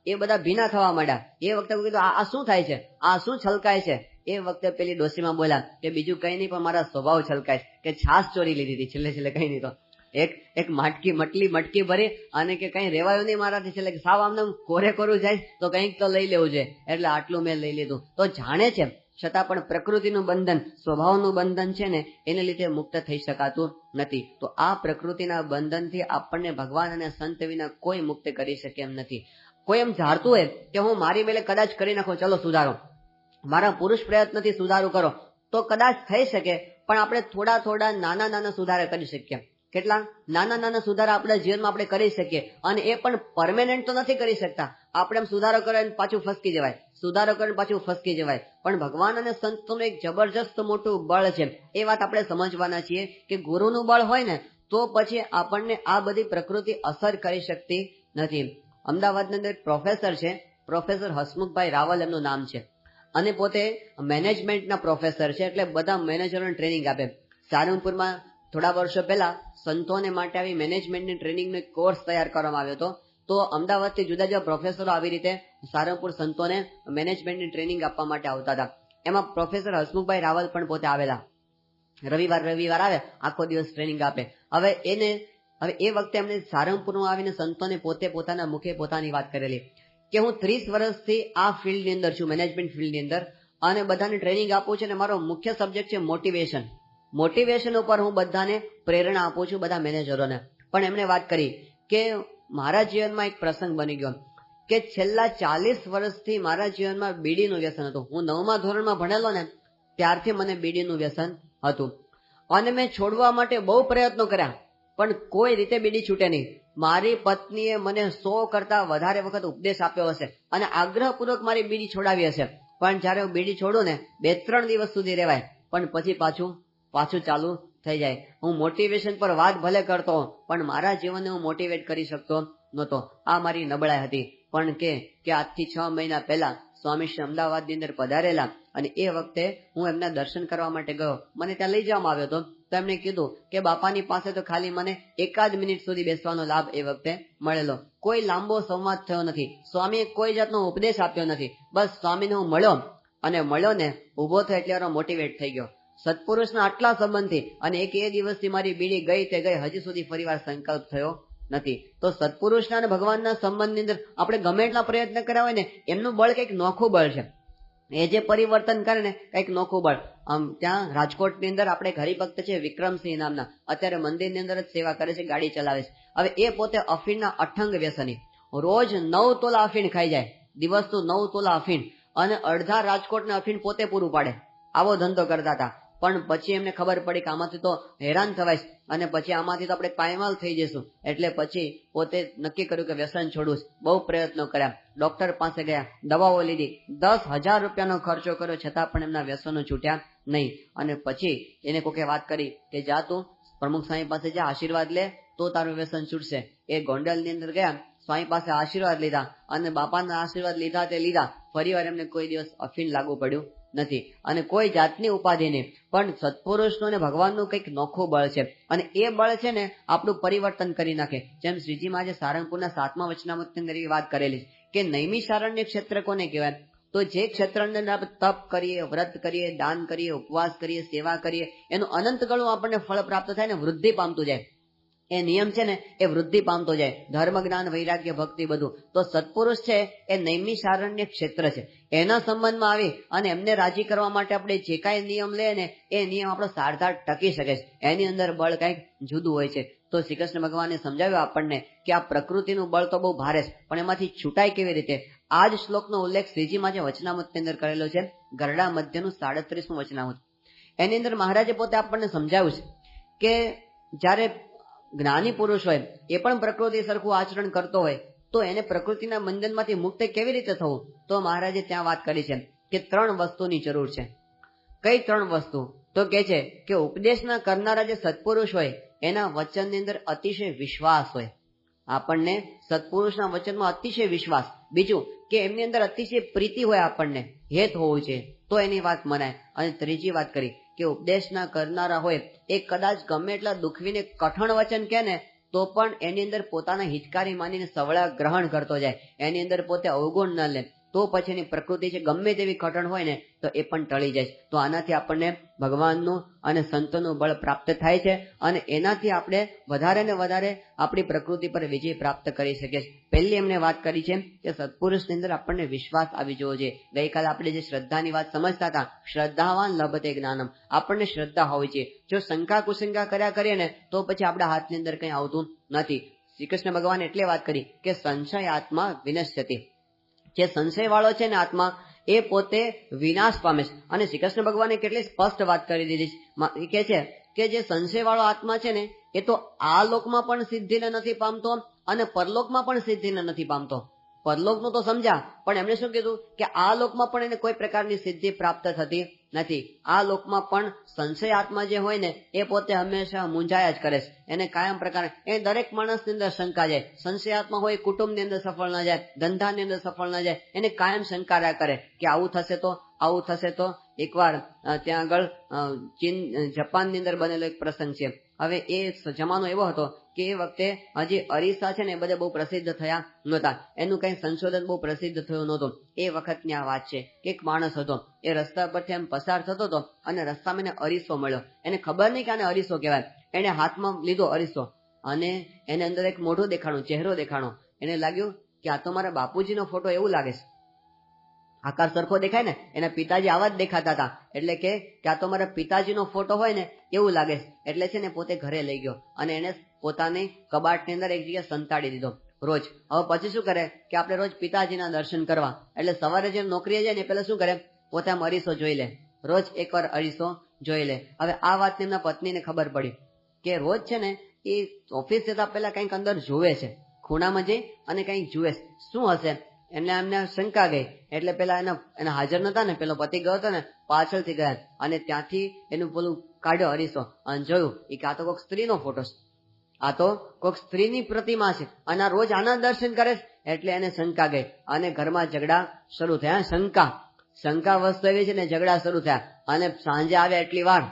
એ બધા ભીના થવા માંડ્યા. એ વખતે કીધું આ શું થાય છે, આ શું છલકાય છે? એ વખતે પેલી ડોશીમાં બોલ્યા કે બીજું કઈ નહીં, પણ મારા સ્વભાવ છલકાય કે છાસ ચોરી લીધી હતી. છેલ્લે કઈ નહીં તો એક મટકી ભરી અને કે કઈ રેવાયું નહીં મારાથી, છેલ્લે સાવ આમને કોરે કોરું જાય તો કંઈક તો લઈ લેવું છે, એટલે આટલું મેં લઈ લીધું. તો જાણે છે છતાં પણ પ્રકૃતિનું બંધન, સ્વભાવનું બંધન છે ને એને લીધે મુક્ત થઈ શકાતું નથી. તો આ પ્રકૃતિના બંધનથી આપણને ભગવાન અને સંત વિના કોઈ મુક્ત કરી શકે એમ નથી. કોઈ એમ ધારતું હોય કે હું મારી મેલે કદાચ કરી નાખું, ચલો સુધારો, મારા પુરુષ પ્રયત્નથી સુધારો કરો, તો કદાચ થઈ શકે. પણ આપણે થોડા નાના સુધારા કરી શકીએ. કેટલા નાના સુધારા આપણા જીવનમાં આપણે કરી શકીએ. અને એ પણ પરમેનન્ટ તો નથી કરી શકતા. આપણે એમ સુધારો કરે પાછું ફસકી જવાય, સુધારો કરે પાછું ફસકી જવાય. પણ ભગવાન અને સંતોનું એક જબરજસ્ત મોટું બળ છે. એ વાત આપણે સમજવાના છીએ કે ગુરુનું બળ હોય ને તો પછી આપણને આ બધી પ્રકૃતિ અસર કરી શકતી નથી. અમદાવાદની અંદર પ્રોફેસર છે, પ્રોફેસર હસમુખભાઈ રાવલ એમનું નામ છે. અને પોતે મેનેજમેન્ટના પ્રોફેસર છે, એટલે બધા મેનેજરોને ટ્રેનિંગ આપે. સારંગપુરમાં થોડા વર્ષો પહેલા સંતોને માટે આવી મેનેજમેન્ટની ટ્રેનિંગનો કોર્સ તૈયાર કરવામાં આવ્યો હતો. તો અમદાવાદથી જુદા જુદા પ્રોફેસરો આવી રીતે સારંગપુર સંતોને મેનેજમેન્ટની ટ્રેનિંગ આપવા માટે આવતા હતા. એમાં પ્રોફેસર હસમુખભાઈ રાવલ પણ પોતે આવેલા. રવિવાર આવે, આખો દિવસ ટ્રેનિંગ આપે. હવે એ વખતે એમને સારંગપુરમાં આવીને સંતોને પોતે પોતાના મુખે પોતાની વાત કરેલી કે હું 30 વર્ષથી આ ફિલ્ડની અંદર છું, મેનેજમેન્ટ ફિલ્ડની અંદર, અને બધાને ટ્રેનિંગ આપું છું. અને મારો મુખ્ય સબ્જેક્ટ છે મોટિવેશન ઉપર હું બધાને પ્રેરણા આપું છું, બધા મેનેજરોને. પણ એમણે વાત કરી કે મારા જીવનમાં એક પ્રસંગ બની ગયો કે છેલ્લા 40 વર્ષથી મારા જીવનમાં બીડીનું વ્યસન હતું. હું 9મા ધોરણમાં ભણેલો ને ત્યારથી મને બીડીનું વ્યસન હતું. અને મેં છોડવા માટે બહુ પ્રયત્નો કર્યા, પણ કોઈ રીતે બીડી છૂટે નહીં. મારી પત્નીએ મને 100 કરતા વધારે વખત ઉપદેશ આપ્યો હશે અને આગ્રહપૂર્વક મારી બીડી છોડાવી હશે. પણ જ્યારે હું બીડી છોડું ને 2-3 દિવસ સુધી રહેવાય, પણ પછી પાછું ચાલુ થઈ જાય. હું મોટિવેશન પર વાત ભલે કરતો પણ મારા જીવનને હું મોટિવેટ કરી શકતો નહોતો. આ મારી નબળાઈ હતી. પણ કે આજથી 6 મહિના પહેલા સ્વામી શ્રી અમદાવાદની અંદર પધારેલા અને એ વખતે હું એમના દર્શન કરવા માટે ગયો. મને ત્યાં લઈ જવામાં આવ્યો હતો. તો એમણે કીધું કે બાપાની પાસે તો ખાલી મને 1 મિનિટ સુધી બેસવાનો લાભ એ વખતે મળેલો. કોઈ લાંબો સંવાદ થયો નથી. સ્વામીએ કોઈ જાતનો ઉપદેશ આપ્યો નથી. બસ સ્વામીને હું મળ્યો ને ઉભો થયો એટલે મોટિવેટ થઈ ગયો. સત્પુરુષના આટલા સંબંધથી અને એ દિવસથી મારી બીડી ગઈ તે ગઈ, હજી સુધી ફરીવાર સંકલ્પ થયો નથી. તો સત્પુરુષના અને ભગવાનના સંબંધની અંદર આપણે ગમે એટલા પ્રયત્ન કર્યા હોય ને એમનું બળ કંઈક નોખું બળ છે. એ જે પરિવર્તન કરે ને કંઈક નોખું બળ. ત્યાં રાજકોટની અંદર આપણે એક હરિભક્ત છે વિક્રમસિંહ નામના, અત્યારે મંદિરની અંદર જ સેવા કરે છે, ગાડી ચલાવે છે. હવે એ પોતે અફીણના અઠંગ વ્યસની, રોજ 9 તોલા અફીણ ખાઈ જાય, દિવસનું 9 તોલા અફીણ, અને અડધા રાજકોટને અફીણ પોતે પૂરું પાડે. આવો ધંધો કરતા હતા. પણ પછી એમને ખબર પડી કે આમાંથી તો હેરાન થવાય અને પછી આમાંથી તો આપણે પાયમાલ થઈ જઈશું. એટલે પછી પોતે નક્કી કર્યું કે વ્યસન છોડવું. બહુ પ્રયત્નો કર્યા, ડોક્ટર પાસે ગયા, દવાઓ લીધી, 10,000 રૂપિયાનો ખર્ચો કર્યો, છતાં પણ એમના વ્યસનો છૂટ્યા નહીં. અને પછી એને કોકે વાત કરી કે જા તું પ્રમુખ સ્વામી પાસે જા, આશીર્વાદ લે તો તારું વ્યસન છૂટશે. એ ગોંડલની અંદર ગયા, સ્વામી પાસે આશીર્વાદ લીધા અને બાપાના આશીર્વાદ લીધા. ફરીવાર એમને કોઈ દિવસ અફીણ લાગુ પડ્યું નથી અને કોઈ જાતની ઉપાધિ નહીં. પણ સત્પુરુષનું અને ભગવાનનું કંઈક નોખું બળ છે અને એ બળ છે ને આપણું પરિવર્તન કરી નાખે. જેમ શ્રીજી મહારાજે સારંગપુરના 7મા વચનામૃતની અંદર એવી વાત કરેલી કે નૈમિષારણ્ય ક્ષેત્ર કોને કહેવાય? તો જે ક્ષેત્રની અંદર આપણે તપ કરીએ, વ્રત કરીએ, દાન કરીએ, ઉપવાસ કરીએ, સેવા કરીએ, એનું અનંત ગણું આપણને ફળ પ્રાપ્ત થાય ને વૃદ્ધિ પામતું જાય. એ નિયમ છે ને એ વૃદ્ધિ પામતો જાય, ધર્મ, જ્ઞાન, વૈરાગ્ય, ભક્તિ બધું. તો સત્પુરુષ છે એ નૈમિષારણ્ય ક્ષેત્ર છે. એના સંબંધમાં આવી અને એમને રાજી કરવા માટે આપણે જે કાંઈ નિયમ લે ને એ નિયમ આપણો સારધાર ટકી શકે છે. એની અંદર બળ કંઈક જુદું હોય છે. તો શ્રી કૃષ્ણ ભગવાને સમજાવ્યું આપણને કે આ પ્રકૃતિનું બળ તો બહુ ભારે છે, પણ એમાંથી છૂટાય કેવી રીતે? આ જ શ્લોકનો ઉલ્લેખ શ્રીજીમાં જે વચનામૃતની અંદર કરેલો છે, ગરડા મધ્યનું 37મું વચનામૃત. એની અંદર મહારાજે પોતે આપણને સમજાવ્યું છે કે જ્યારે જ્ઞાની પુરુષ હોય એ પણ પ્રકૃતિ સરખું આચરણ કરતો હોય તો એને પ્રકૃતિના બંધનમાંથી મુક્ત કેવી રીતે થવું? તો મહારાજે ત્યાં વાત કરી છે કે 3 વસ્તુની જરૂર છે. કઈ 3 વસ્તુ? તો કહે છે કે ઉપદેશના કરનારા જે સત્પુરુષ હોય એના વચનની અંદર અતિશય વિશ્વાસ હોય. આપણને સત્પુરુષના વચનમાં અતિશય વિશ્વાસ. બીજું કે એમની અંદર અતિશય પ્રીતિ હોય, આપણને હેત હોવું છે તો એની વાત મનાય. અને ત્રીજી વાત કરી કે ઉપદેશના કરનારા હોય એ કદાચ ગમે એટલા દુખવીને કઠણ વચન કહે ને તો પણ એની અંદર પોતાના હિતકારી માનીને સવળા ગ્રહણ કરતો જાય, એની અંદર પોતે અવગુણ ન લે, તો પછી એની પ્રકૃતિ છે ગમે તેવી કઠણ હોય ને તો એ પણ ટળી જાય. તો આનાથી આપણને ભગવાનનું અને સંતોનું બળ પ્રાપ્ત થાય છે અને એનાથી આપણે વધારે ને વધારે આપણી પ્રકૃતિ પર વિજય પ્રાપ્ત કરી શકીએ છીએ. પહેલી એમને વાત કરી છે કે સત્પુરુષની અંદર આપણને વિશ્વાસ આવી જવો જોઈએ. ગઈકાલે આપણે જે શ્રદ્ધાની વાત સમજતા હતા, શ્રદ્ધાવાન લભતે જ્ઞાનમ, આપણને શ્રદ્ધા હોવી જોઈએ. જો શંકા કુશંકા કર્યા કરીએ ને તો પછી આપણા હાથની અંદર કંઈ આવતું નથી. શ્રી કૃષ્ણ ભગવાન એટલે વાત કરી કે સંશય આત્મા વિનશ્યતિ. જે સંશય વાળો છે ને આત્મા એ પોતે વિનાશ પામે છે. અને શ્રી કૃષ્ણ ભગવાને કેટલી સ્પષ્ટ વાત કરી દીધી છે. એ કહે છે કે જે સંશય વાળો આત્મા છે ને એ તો આ લોકમાં પણ સિદ્ધિને નથી પામતો અને પરલોકમાં પણ સિદ્ધિને નથી પામતો. પરલોકનું તો સમજા, પણ એમણે શું કીધું કે આ લોકમાં પણ એને કોઈ પ્રકારની સિદ્ધિ પ્રાપ્ત થતી નથી. આ લોકમાં પણ સંશય આત્મા જે હોય ને એ પોતે હંમેશા મૂંઝાયા જ કરે છે. એને કાયમ પ્રકારે એ દરેક માણસની અંદર શંકા જાય. સંશય આત્મા હોય કુટુંબની અંદર સફળ ના જાય, ધંધાની અંદર સફળ ના જાય, એને કાયમ શંકા રહ્યા કરે કે આવું થશે તો, આવું થશે તો. એકવાર ત્યાં આગળ જાપાનની અંદર બનેલો એક પ્રસંગ છે. હવે એ જમાનો એવો હતો કે એ વખતે હજી અરીસા છે ને એ બધા બહુ પ્રસિદ્ધ થયા નહોતા, એનું કઈ સંશોધન બહુ પ્રસિદ્ધ થયું નહોતું. એ વખતની આ વાત છે કે એક માણસ હતો, એ રસ્તા પરથી એમ પસાર થતો હતો અને રસ્તામાં એને અરીસો મળ્યો. એને ખબર નહીં કે આને અરીસો કહેવાય. એને હાથમાં લીધો અરીસો અને એને અંદર એક મોઢું દેખાણું, ચહેરો દેખાણો. એને લાગ્યું કે આ તો મારા બાપુજીનો ફોટો એવું લાગે છે. આકાર સરખો દેખાય ને, એના પિતાજી આવા જ દેખાતા હતા. એટલે કે આ તો મારા પિતાજીનો ફોટો હોય ને એવું લાગે છે. એટલે છે ને પોતે ઘરે લઈ ગયો અને એને પોતાની કબાટની અંદર એક જગ્યાએ સંતાડી દીધો રોજ. હવે પછી શું કરે કે આપણે રોજ પિતાજીના દર્શન કરવા, એટલે સવારે જે નોકરીએ જાય ને પેલા શું કરે, પોતે આમ અરીસો જોઈ લે, રોજ એકવાર અરીસો જોઈ લે. હવે આ વાત એમના પત્નીને ખબર પડી કે રોજ છે ને એ ઓફિસ જતા પહેલા કંઈક અંદર જુએ છે, ખૂણામાં જઈ અને કંઈક જુએ. શું હશે? એટલે એમને શંકા ગઈ. એટલે પેલા એના હાજર નતા ને, પેલો પતિ ગયો હતો ને પાછળથી ગયા અને ત્યાંથી એનું પેલું કાઢ્યો અરીસો અને જોયું કે આ તો કોઈક સ્ત્રીનો ફોટો છે, આ તો કોઈક સ્ત્રીની પ્રતિમા છે અને આ રોજ આના દર્શન કરે છે. એટલે એને શંકા ગઈ અને ઘરમાં ઝઘડા શરૂ થયા. શંકા વસ્તુ એવી છે ને, ઝઘડા શરૂ થયા અને સાંજે આવ્યા એટલી વાર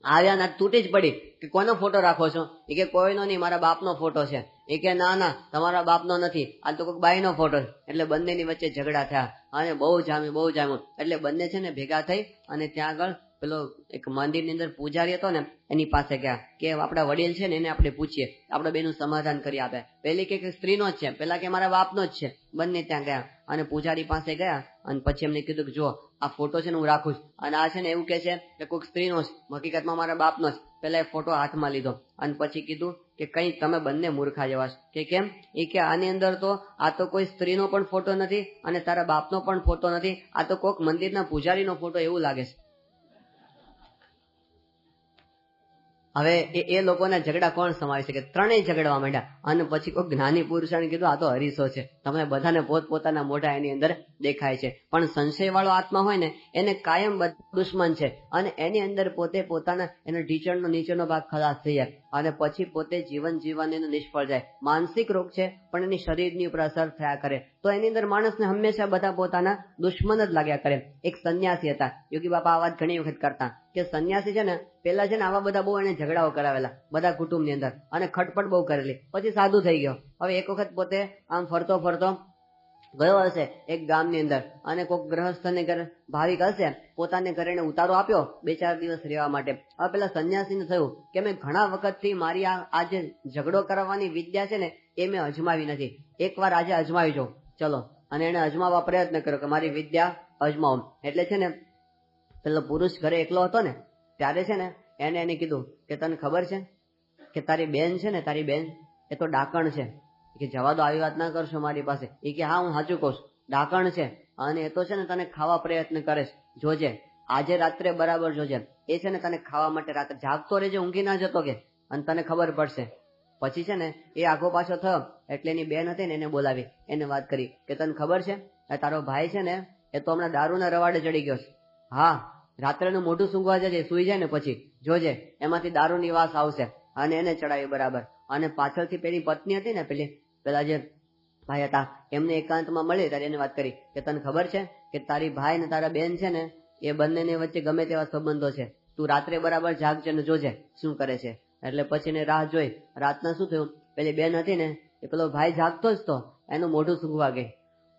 આવ્યા ને તૂટી જ પડી કે કોનો ફોટો રાખો છો? એ કે કોઈનો નહીં, મારા બાપનો ફોટો છે. એ કે ના ના, તમારા બાપનો નથી, આ તો કોઈક બાઈનો ફોટો છે. એટલે બંનેની વચ્ચે ઝઘડા થયા અને બહુ જામ્યું. એટલે બંને છે ને ભેગા થઈ અને ત્યાં આગળ પેલો એક મંદિરની અંદર પૂજારી હતો ને એની પાસે ગયા કે આપણા વડીલ છે ને એને આપણે પૂછીએ, આપણે બેનું સમાધાન કરી આપે. પેલી કે સ્ત્રીનો જ છે, પેલા કે મારા બાપનો જ છે. બંને ત્યાં ગયા અને પૂજારી પાસે ગયા અને પછી એમને કીધું કે જો આ ફોટો છે ને હું રાખું છું અને આ છે ને એવું કે છે કે કોઈક સ્ત્રીનો જ, હકીકતમાં મારા બાપનો જ. પેલા એ ફોટો હાથમાં લીધો અને પછી કીધું કે કઈ તમે બંને મૂર્ખા જેવા છો. કે કેમ? એ કે આની અંદર તો આ તો કોઈ સ્ત્રીનો પણ ફોટો નથી અને તારા બાપનો પણ ફોટો નથી, આ તો કોઈક મંદિરના પૂજારીનો ફોટો એવું લાગે છે. હવે એ લોકોના ઝઘડા કોણ સમાવી શકે? ત્રણેય ઝઘડવા માંડ્યા અને પછી કોઈ જ્ઞાની પુરુષાને કીધું આ તો હરીસો છે, તમને બધાને પોતપોતાના મોઢા એની અંદર દેખાય છે. પણ સંશય વાળો આત્મા હોય ને એને કાયમ દુશ્મન છે અને એની અંદર પોતે પોતાના એનો ઢીચણનો નીચેનો ભાગ ખલાસ થઈ જાય અને પછી પોતે જીવન જીવવાની નિષ્ફળ જાય. માનસિક રોગ છે પણ એની શરીરની ઉપર અસર થયા કરે. તો એની અંદર માણસને હંમેશા બધા પોતાના દુશ્મન જ લાગ્યા કરે. એક સંન્યાસી હતા, યોગી બાપા આ વાત ઘણી વખત કરતા કે સંન્યાસી છે ને પેલા છે ને આવા બધા બહુ એને ઝઘડાઓ કરાવેલા બધા કુટુંબની અંદર અને ખટપટ બહુ કરેલી. પછી સાધુ થઈ ગયો. હવે એક વખત પોતે આમ ફરતો ગયો હશે એક ગામની અંદર અને કોઈક ગ્રહસ્થને ઘરે ભાવિક હશે, પોતાને ઘરે એને ઉતારો આપ્યો 2-4 દિવસ રહેવા માટે. હવે પેલા સંન્યાસીને થયું કે મેં ઘણા વખતથી મારી આ જે ઝઘડો કરવાની વિદ્યા છે ને એ મેં અજમાવી નથી, એકવાર આજે અજમાવી જાઉં ચલો. અને એને અજમાવવા પ્રયત્ન કર્યો કે મારી વિદ્યા અજમાવું. એટલે છે ને પેલો પુરુષ ઘરે એકલો હતો ને ત્યારે છે ને એને કીધું કે તને ખબર છે કે તારી બેન છે ને, તારી બેન એ તો ડાકણ છે, કે જવા દો, આવી વાત ના કરશો મારી પાસે. એ કે હા હું સાચું કહું છું. ડાકણ છે અને એ તો છે ને તને ખાવા પ્રયત્ન કરે છે, જોજે આજે રાત્રે બરાબર જોજે, એ છે ને તને ખાવા માટે રાત્રે જાગતો રહેજે, ઊંઘી ના જતો કે, અને તને ખબર પડશે. પછી છે ને એ આગો પાછો થયો એટલે એની બેન હતી ને એને બોલાવી, એને વાત કરી કે તને ખબર છે તારો ભાઈ છે ને એ તો હમણાં દારૂના રવાડે ચડી ગયો છે. હા, રાત્રેનું મોઢું સૂંઘવા જજે, સુઈ જાય ને પછી જોજે એમાંથી દારૂની વાસ આવશે. અને એને ચડાવી બરાબર. અને પાછળથી પેલી પત્ની હતી ને પેલા જે ભાઈ હતા એમને એકાંતમાં મળી ત્યારે એને વાત કરી કે તને ખબર છે કે તારી ભાઈ ને તારા બેન છે ને એ બંનેની વચ્ચે ગમે તેવા સંબંધો છે, તું રાત્રે બરાબર જાગજે ને જોજે શું કરે છે. એટલે પછી એને રાહ જોઈ. રાતના શું થયું, પેલી બેન હતી ને એ પેલો ભાઈ જાગતો જ તો એનું મોઢું સૂંઘવા ગઈ.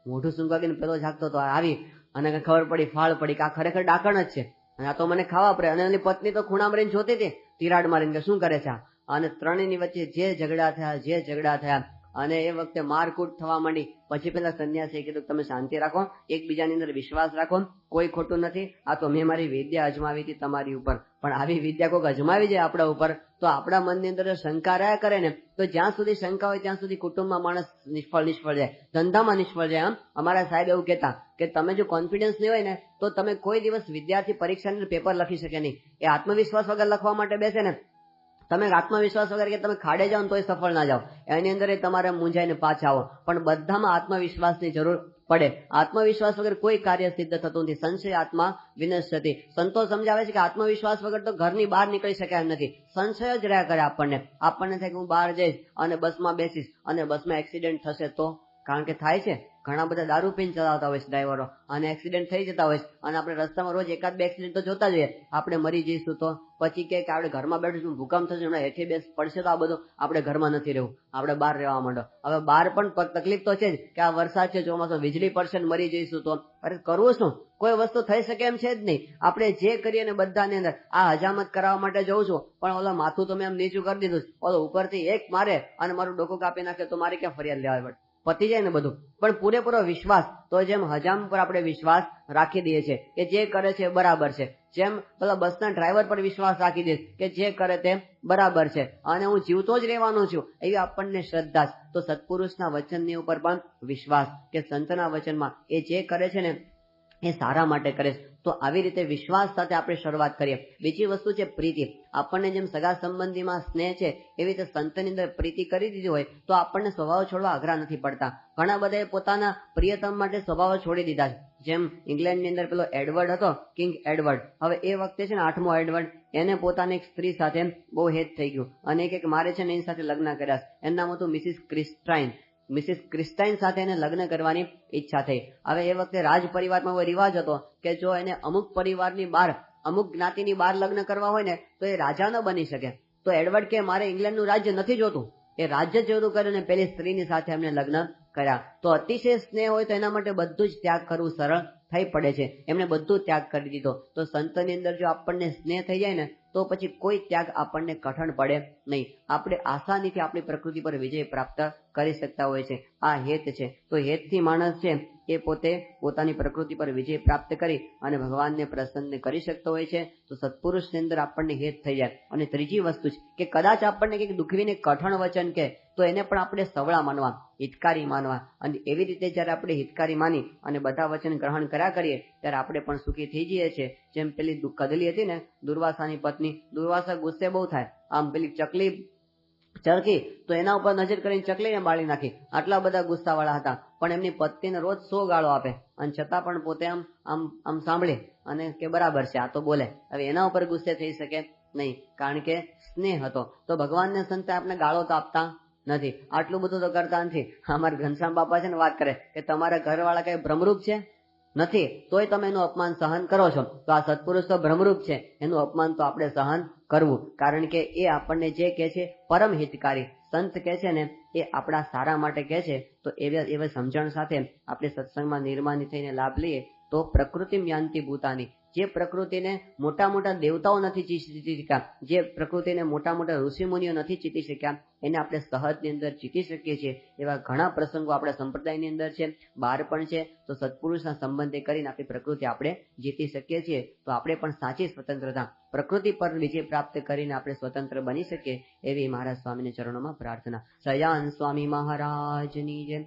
મોઢું સૂંઘવા ગઈ ને પેલો જાગતો તો આવી અને ખબર પડી, ફાળ પડી કે આ ખરેખર ડાકણ જ છે અને આ તો મને ખાવા પડે. અને એની પત્ની તો ખૂણામાં રહીને જોતી હતી તિરાડ મારીને કે શું કરે છે આ. અને ત્રણેયની વચ્ચે જે ઝઘડા થયા અને એ વખતે મારકૂટ થવા માંડી. પછી પેલા સંન્યાસીએ કીધું તમે શાંતિ રાખો, એકબીજાની અંદર વિશ્વાસ રાખો, કોઈ ખોટું નથી. આ તો મેં મારી વિદ્યા અજમાવી હતી તમારી ઉપર, પણ આવી વિદ્યા કોઈક અજમાવી જાય આપણા ઉપર તો આપણા મનની અંદર શંકા રહ્યા કરે ને, તો જ્યાં સુધી શંકા હોય ત્યાં સુધી કુટુંબમાં માણસ નિષ્ફળ જાય, ધંધામાં નિષ્ફળ જાય. આમ અમારા સાહેબ એવું કહેતા કે તમે જો કોન્ફિડન્સ નહીં હોય ને તો તમે કોઈ દિવસ વિદ્યાર્થી પરીક્ષાની પેપર લખી શકે નહીં. એ આત્મવિશ્વાસ વગર લખવા માટે બેસે ને, તમે આત્મવિશ્વાસ વગર કે તમે ખાડે જાઓ તો સફળ ના જાઓ, એની અંદર તમારે મૂંઝાઈને પાછા આવો. પણ બધામાં આત્મવિશ્વાસની જરૂર પડે. આત્મવિશ્વાસ વગર કોઈ કાર્ય સિદ્ધ થતું નથી. સંશય આત્મા વિનશ્યતિ. સંતો સમજાવે છે કે આત્મવિશ્વાસ વગર તો ઘરની બહાર નીકળી શકાય એમ નથી. સંશય જ રહ્યા કરે આપણને થાય કે હું બહાર જઈશ અને બસમાં બેસીશ અને બસમાં એક્સિડન્ટ થશે તો, કારણ કે થાય છે ઘણા બધા દારૂ પીને ચલાવતા હોય છે ડ્રાઈવરો અને એક્સિડન્ટ થઈ જતા હોય છે. અને આપણે રસ્તામાં રોજ એકાદ બે એક્સિડન્ટ તો જોતા જોઈએ. આપણે મરી જઈશું તો પછી કે આપણે ઘરમાં બેઠીશું ભૂકંપ થશે હમણાં હેઠી બેસ પડશે તો આ બધું આપણે ઘરમાં નથી રહેવું, આપણે બહાર રહેવા માંડો. હવે બહાર પણ તકલીફ તો છે જ કે આ વરસાદ છે, ચોમાસું, વીજળી પડશે ને મરી જઈશું તો અરે કરવું શું, કોઈ વસ્તુ થઈ શકે એમ છે જ નહીં. આપણે જે કરીએ ને બધાની અંદર આ હજામત કરાવવા માટે જઉં છું પણ ઓલા માથું તો મેં એમ નીચું કરી દીધું, ઓલો ઉપરથી એક મારે અને મારું ડોકું કાપી નાખે તો મારે ક્યાં ફરિયાદ લેવા પડે, પતી જાય ને બધું. પણ પૂરેપૂરો વિશ્વાસ, તો જેમ હજામ પર આપણે વિશ્વાસ રાખી દઈએ છીએ કે જે કરે છે બરાબર છે, જેમ પેલા બસના ડ્રાઈવર પર વિશ્વાસ રાખી દે કે જે કરે તે બરાબર છે અને હું જીવતો જ રહેવાનું છું, એવી આપણને શ્રદ્ધા. તો સત્પુરુષના વચનની ઉપર પણ વિશ્વાસ કે સંતના વચનમાં એ જે કરે છે ને એ સારા માટે કરે છે. તો આવી રીતે વિશ્વાસ સાથે આપણે શરૂઆત કરીએ. બીજી વસ્તુ છે પ્રીતિ. આપણને જેમ સગા સંબંધીમાં સ્નેહ છે એવી રીતે સંતની અંદર પ્રીતિ કરી દીધી હોય તો આપણને સ્વભાવ છોડવા અઘરા નથી પડતા. ઘણા બધાએ પોતાના પ્રિયતમ માટે સ્વભાવ છોડી દીધા છે. જેમ ઇંગ્લેન્ડની અંદર પેલો એડવર્ડ હતો, કિંગ એડવર્ડ. હવે એ વખતે છે ને 8મો એડવર્ડ, એને પોતાની એક સ્ત્રી સાથે બહુ હેત થઈ ગયું અને એક મારે છે ને એની સાથે લગ્ન કર્યા. એનું નામ હતું મિસિસ ક્રિસ્ટાઇન સાથે એને લગ્ન કરવાની ઈચ્છા થઈ. હવે એ વખતે રાજ પરિવારમાં એવો રિવાજ હતો કે જો એને અમુક પરિવારની બહાર, અમુક જ્ઞાતિની બહાર લગ્ન કરવા હોય ને તો એ રાજા ન બની શકે. તો એડવર્ડ કે મારે ઇંગ્લેન્ડનું રાજ્ય નથી જોતું, એ રાજ્ય જોતું કર્યું ને પેલી સ્ત્રીની સાથે એમને લગ્ન કર્યા. તો અતિશય સ્નેહ હોય તો એના માટે બધું જ ત્યાગ કરવું સરળ થઈ પડે છે. એમને બધું ત્યાગ કરી દીધો. તો સંતની અંદર જો આપણને સ્નેહ થઈ જાય ને તો પછી કોઈ ત્યાગ આપણને કઠણ પડે નહીં. આપણે આસાનીથી આપણી પ્રકૃતિ પર વિજય પ્રાપ્ત કરી શકતા હોય છે. આ હેત છે. તો હેતથી માણસ છે એ પોતે પોતાની પ્રકૃતિ પર વિજય પ્રાપ્ત કરી અને ભગવાનને પ્રસન્ન કરી શકતો હોય છે. તો સત્પુરુષની અંદર આપણને હેત થઈ જાય. અને ત્રીજી વસ્તુ છે કે કદાચ આપણને કંઈક દુખવીને કઠણ વચન કે તો એને પણ આપણે સવળા માનવા, હિતકારી માનવા. અને એવી રીતે જયારે આપણે હિતકારી માની અને બધા વચન ગ્રહણ કર્યા કરીએ ત્યારે આપણે પણ સુખી થઈ જઈએ છીએ. જેમ પેલી કદલી હતી ને દુર્વાસાની પત્ની, દુર્વાસા ગુસ્સે બહુ થાય, આમ પેલી ચકલી ચરકી તો એના ઉપર નજર કરીને ચકલીને બાળી નાખી. આટલા બધા ગુસ્સાવાળા હતા પણ એમની પત્નીને રોજ 100 ગાળો આપે અને છતાં પણ પોતે આમ સાંભળે અને કે બરાબર છે આ તો બોલે. હવે એના ઉપર ગુસ્સે થઈ શકે નહીં કારણ કે સ્નેહ હતો. તો ભગવાનને સંતે આપણે ગાળો તો આપતા નથી, આટલું બધું તો કરતા નથી. અમારા ઘનશ્યામ બાપા છે ને વાત કરે કે તમારા ઘરવાળા કઈ ભ્રમરૂપ છે નથી તોય તમે એનું અપમાન સહન કરો છો. તો આ સત્પુરુષ તો ભ્રમરૂપ છે, એનું અપમાન તો આપણે સહન કરવું, કારણ કે એ આપણને જે કહે છે પરમ હિતકારી સંત કહે છે ને એ આપણા સારા માટે કહે છે. તો એવા સમજણ સાથે આપણે સત્સંગમાં નિર્માની થઈને લાભ લઈએ તો પ્રકૃતિ યાંતિ ભૂતાની. જે પ્રકૃતિને મોટા મોટા દેવતાઓ નથી જીતી શક્યા, જે પ્રકૃતિને મોટા મોટા ઋષિમુનિઓ નથી જીતી શક્યા, એને આપણે સહજની અંદર જીતી શકીએ છીએ. એવા ઘણા પ્રસંગો આપણા સંપ્રદાયની અંદર છે, બહાર પણ છે. તો સત્પુરુષના સંબંધે કરીને આપણી પ્રકૃતિ આપણે જીતી શકીએ છીએ. તો આપણે પણ સાચી સ્વતંત્રતા, પ્રકૃતિ પર વિજય પ્રાપ્ત કરીને આપણે સ્વતંત્ર બની શકીએ એવી મહારાજ સ્વામીના ચરણોમાં પ્રાર્થના. સયાન સ્વામી મહારાજની જય.